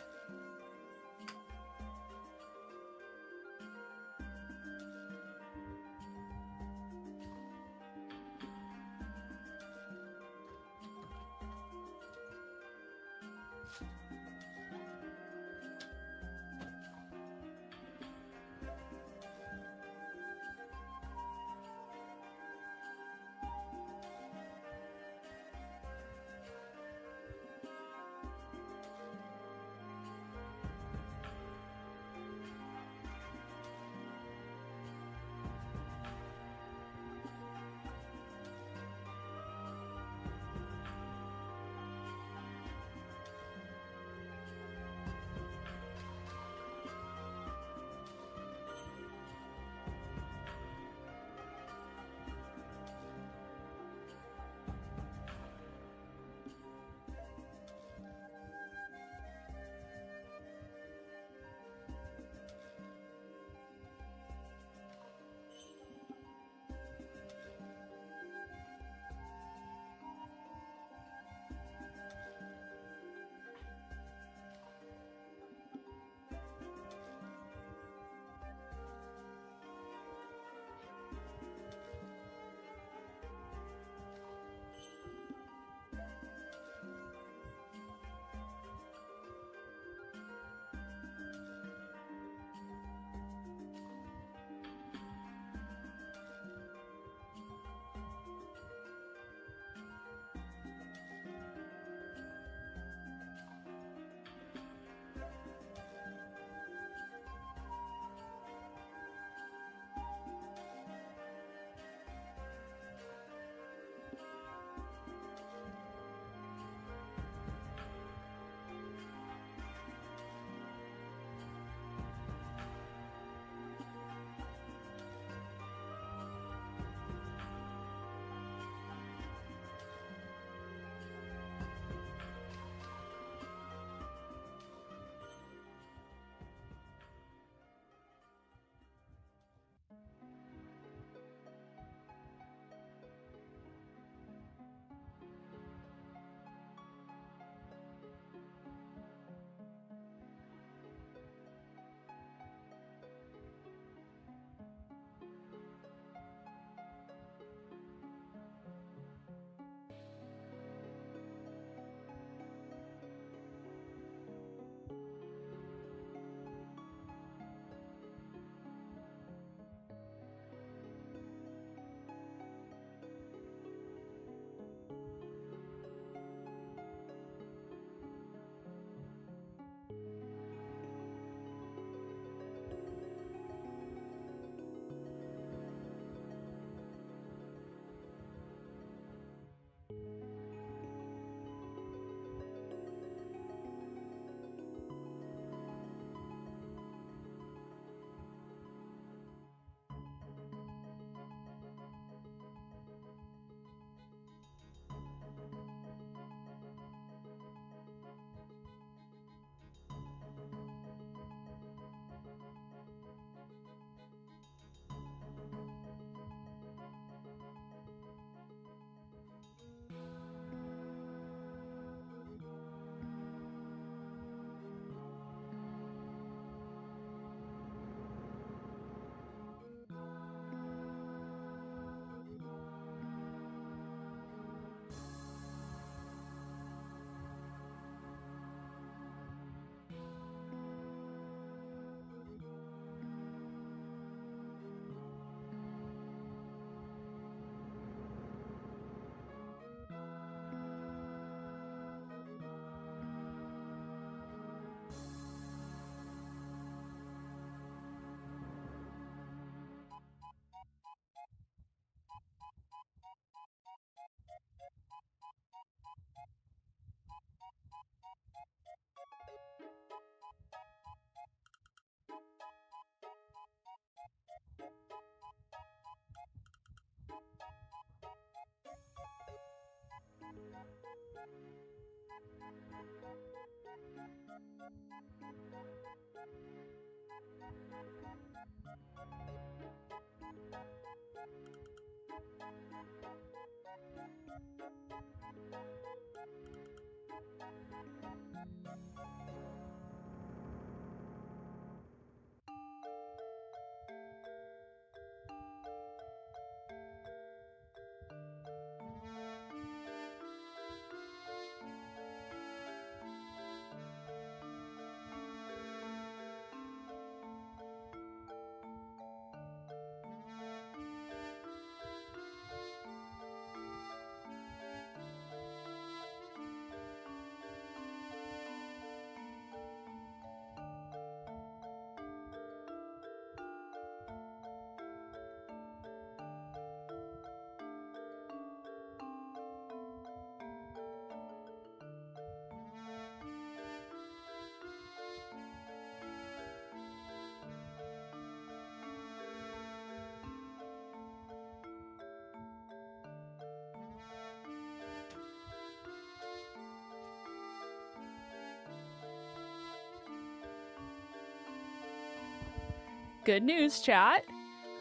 Good news, chat.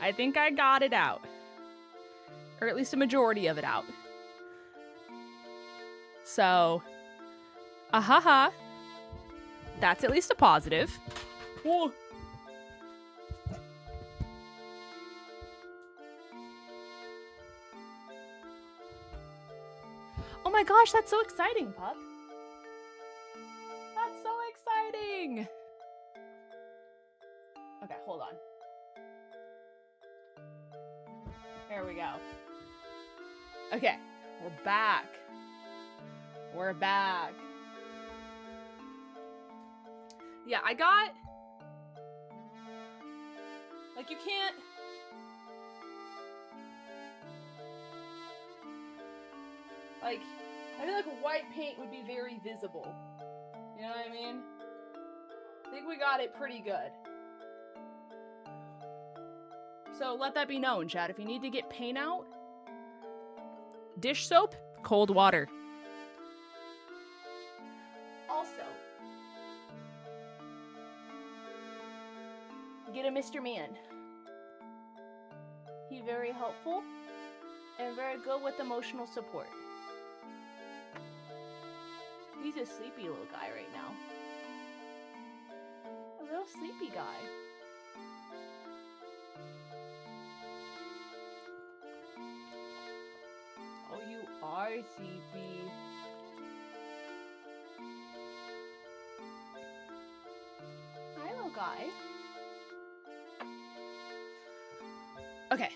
I think I got it out. Or at least a majority of it out. So, ahaha. That's at least a positive. Whoa. Oh my gosh, that's so exciting, pup. That's so exciting. Okay, hold on. There we go. Okay, we're back. We're back. Yeah, I got... Like, you can't... Like, I feel like white paint would be very visible. You know what I mean? I think we got it pretty good. So let that be known, chat. If you need to get paint out, dish soap, cold water. Also, get a Mr. Man. He's very helpful and very good with emotional support. He's a sleepy little guy right now. A little sleepy guy. Oh, you are sleepy. Hi, little guy. Okay.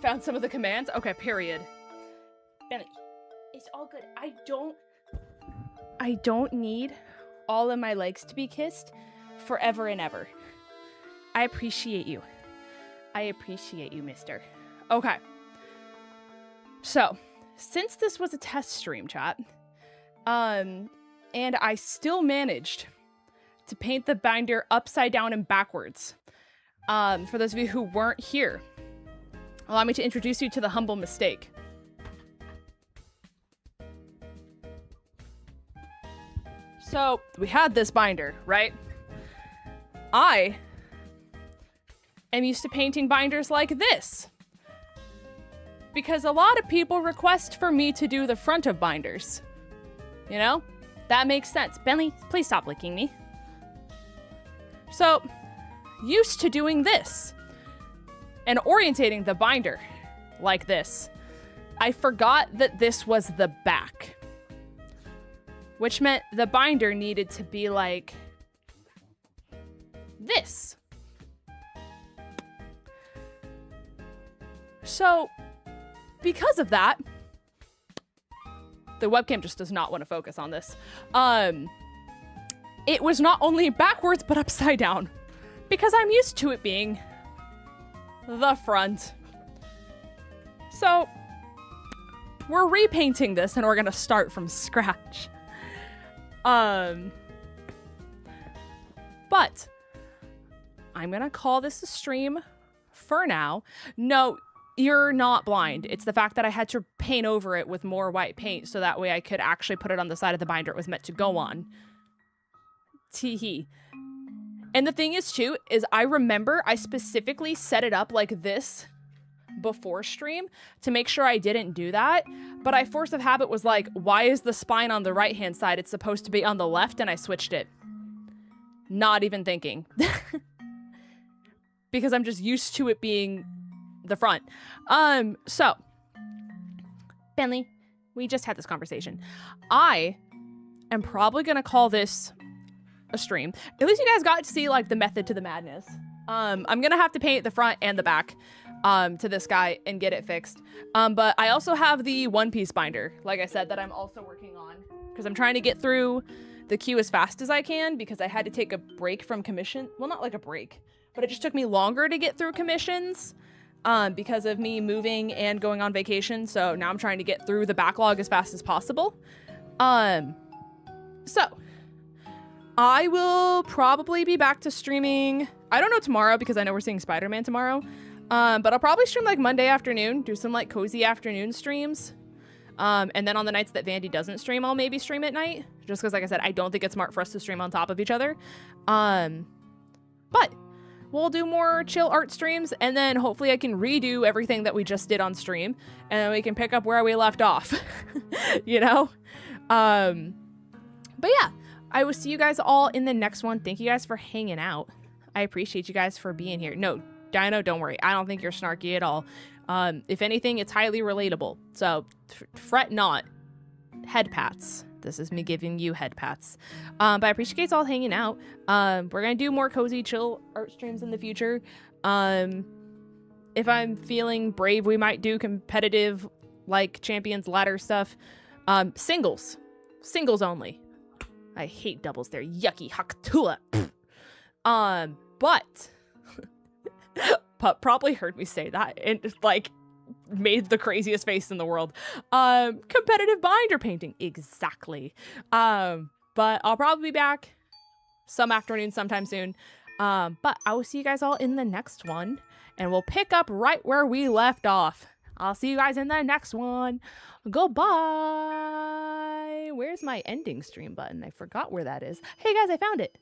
Found some of the commands? Okay, period. Benny, it's all good. I don't need all of my legs to be kissed forever and ever. I appreciate you. I appreciate you, mister. Okay. So, since this was a test stream, chat, and I still managed to paint the binder upside down and backwards, for those of you who weren't here, allow me to introduce you to the humble mistake. So, we had this binder, right? I am used to painting binders like this, because a lot of people request for me to do the front of binders. You know? That makes sense. Bentley, please stop licking me. So, used to doing this and orientating the binder like this, I forgot that this was the back, which meant the binder needed to be like this. So, because of that, the webcam just does not want to focus on this. It was not only backwards, but upside down, because I'm used to it being the front. So, we're repainting this and we're gonna start from scratch. But I'm gonna call this a stream for now. No, You're not blind. It's the fact that I had to paint over it with more white paint so that way I could actually put it on the side of the binder it was meant to go on. Teehee. And the thing is too, is I remember I specifically set it up like this before stream to make sure I didn't do that. But I force of habit was like, why is the spine on the right hand side? It's supposed to be on the left, and I switched it. Not even thinking. Because I'm just used to it being the front. So Bentley, we just had this conversation. I am probably gonna call this a stream. At least you guys got to see like the method to the madness. I'm gonna have to paint the front and the back to this guy and get it fixed. But I also have the one-piece binder, like I said, that I'm also working on because I'm trying to get through the queue as fast as I can because I had to take a break from commission. Well, not like a break, but it just took me longer to get through commissions because of me moving and going on vacation. So now I'm trying to get through the backlog as fast as possible. So I will probably be back to streaming. I don't know tomorrow because I know we're seeing Spider-Man tomorrow. But I'll probably stream like Monday afternoon, do some like cozy afternoon streams. And then on the nights that Vandy doesn't stream, I'll maybe stream at night. Just because, like I said, I don't think it's smart for us to stream on top of each other. But we'll do more chill art streams, and then hopefully I can redo everything that we just did on stream, and then we can pick up where we left off. You know? But yeah, I will see you guys all in the next one. Thank you guys for hanging out. I appreciate you guys for being here. No, Dino, don't worry. I don't think you're snarky at all. If anything, it's highly relatable. So fret not. Head pats. This is me giving you head pats. But I appreciate you guys all hanging out. We're going to do more cozy, chill art streams in the future. If I'm feeling brave, we might do competitive, like Champions Ladder stuff. Singles. Singles only. I hate doubles. They're yucky. Haktula. But Pup probably heard me say that and like made the craziest face in the world. Competitive binder painting. Exactly. But I'll probably be back some afternoon sometime soon. But I will see you guys all in the next one, and we'll pick up right where we left off. I'll see you guys in the next one. Goodbye. Where's my ending stream button? I forgot where that is. Hey guys, I found it.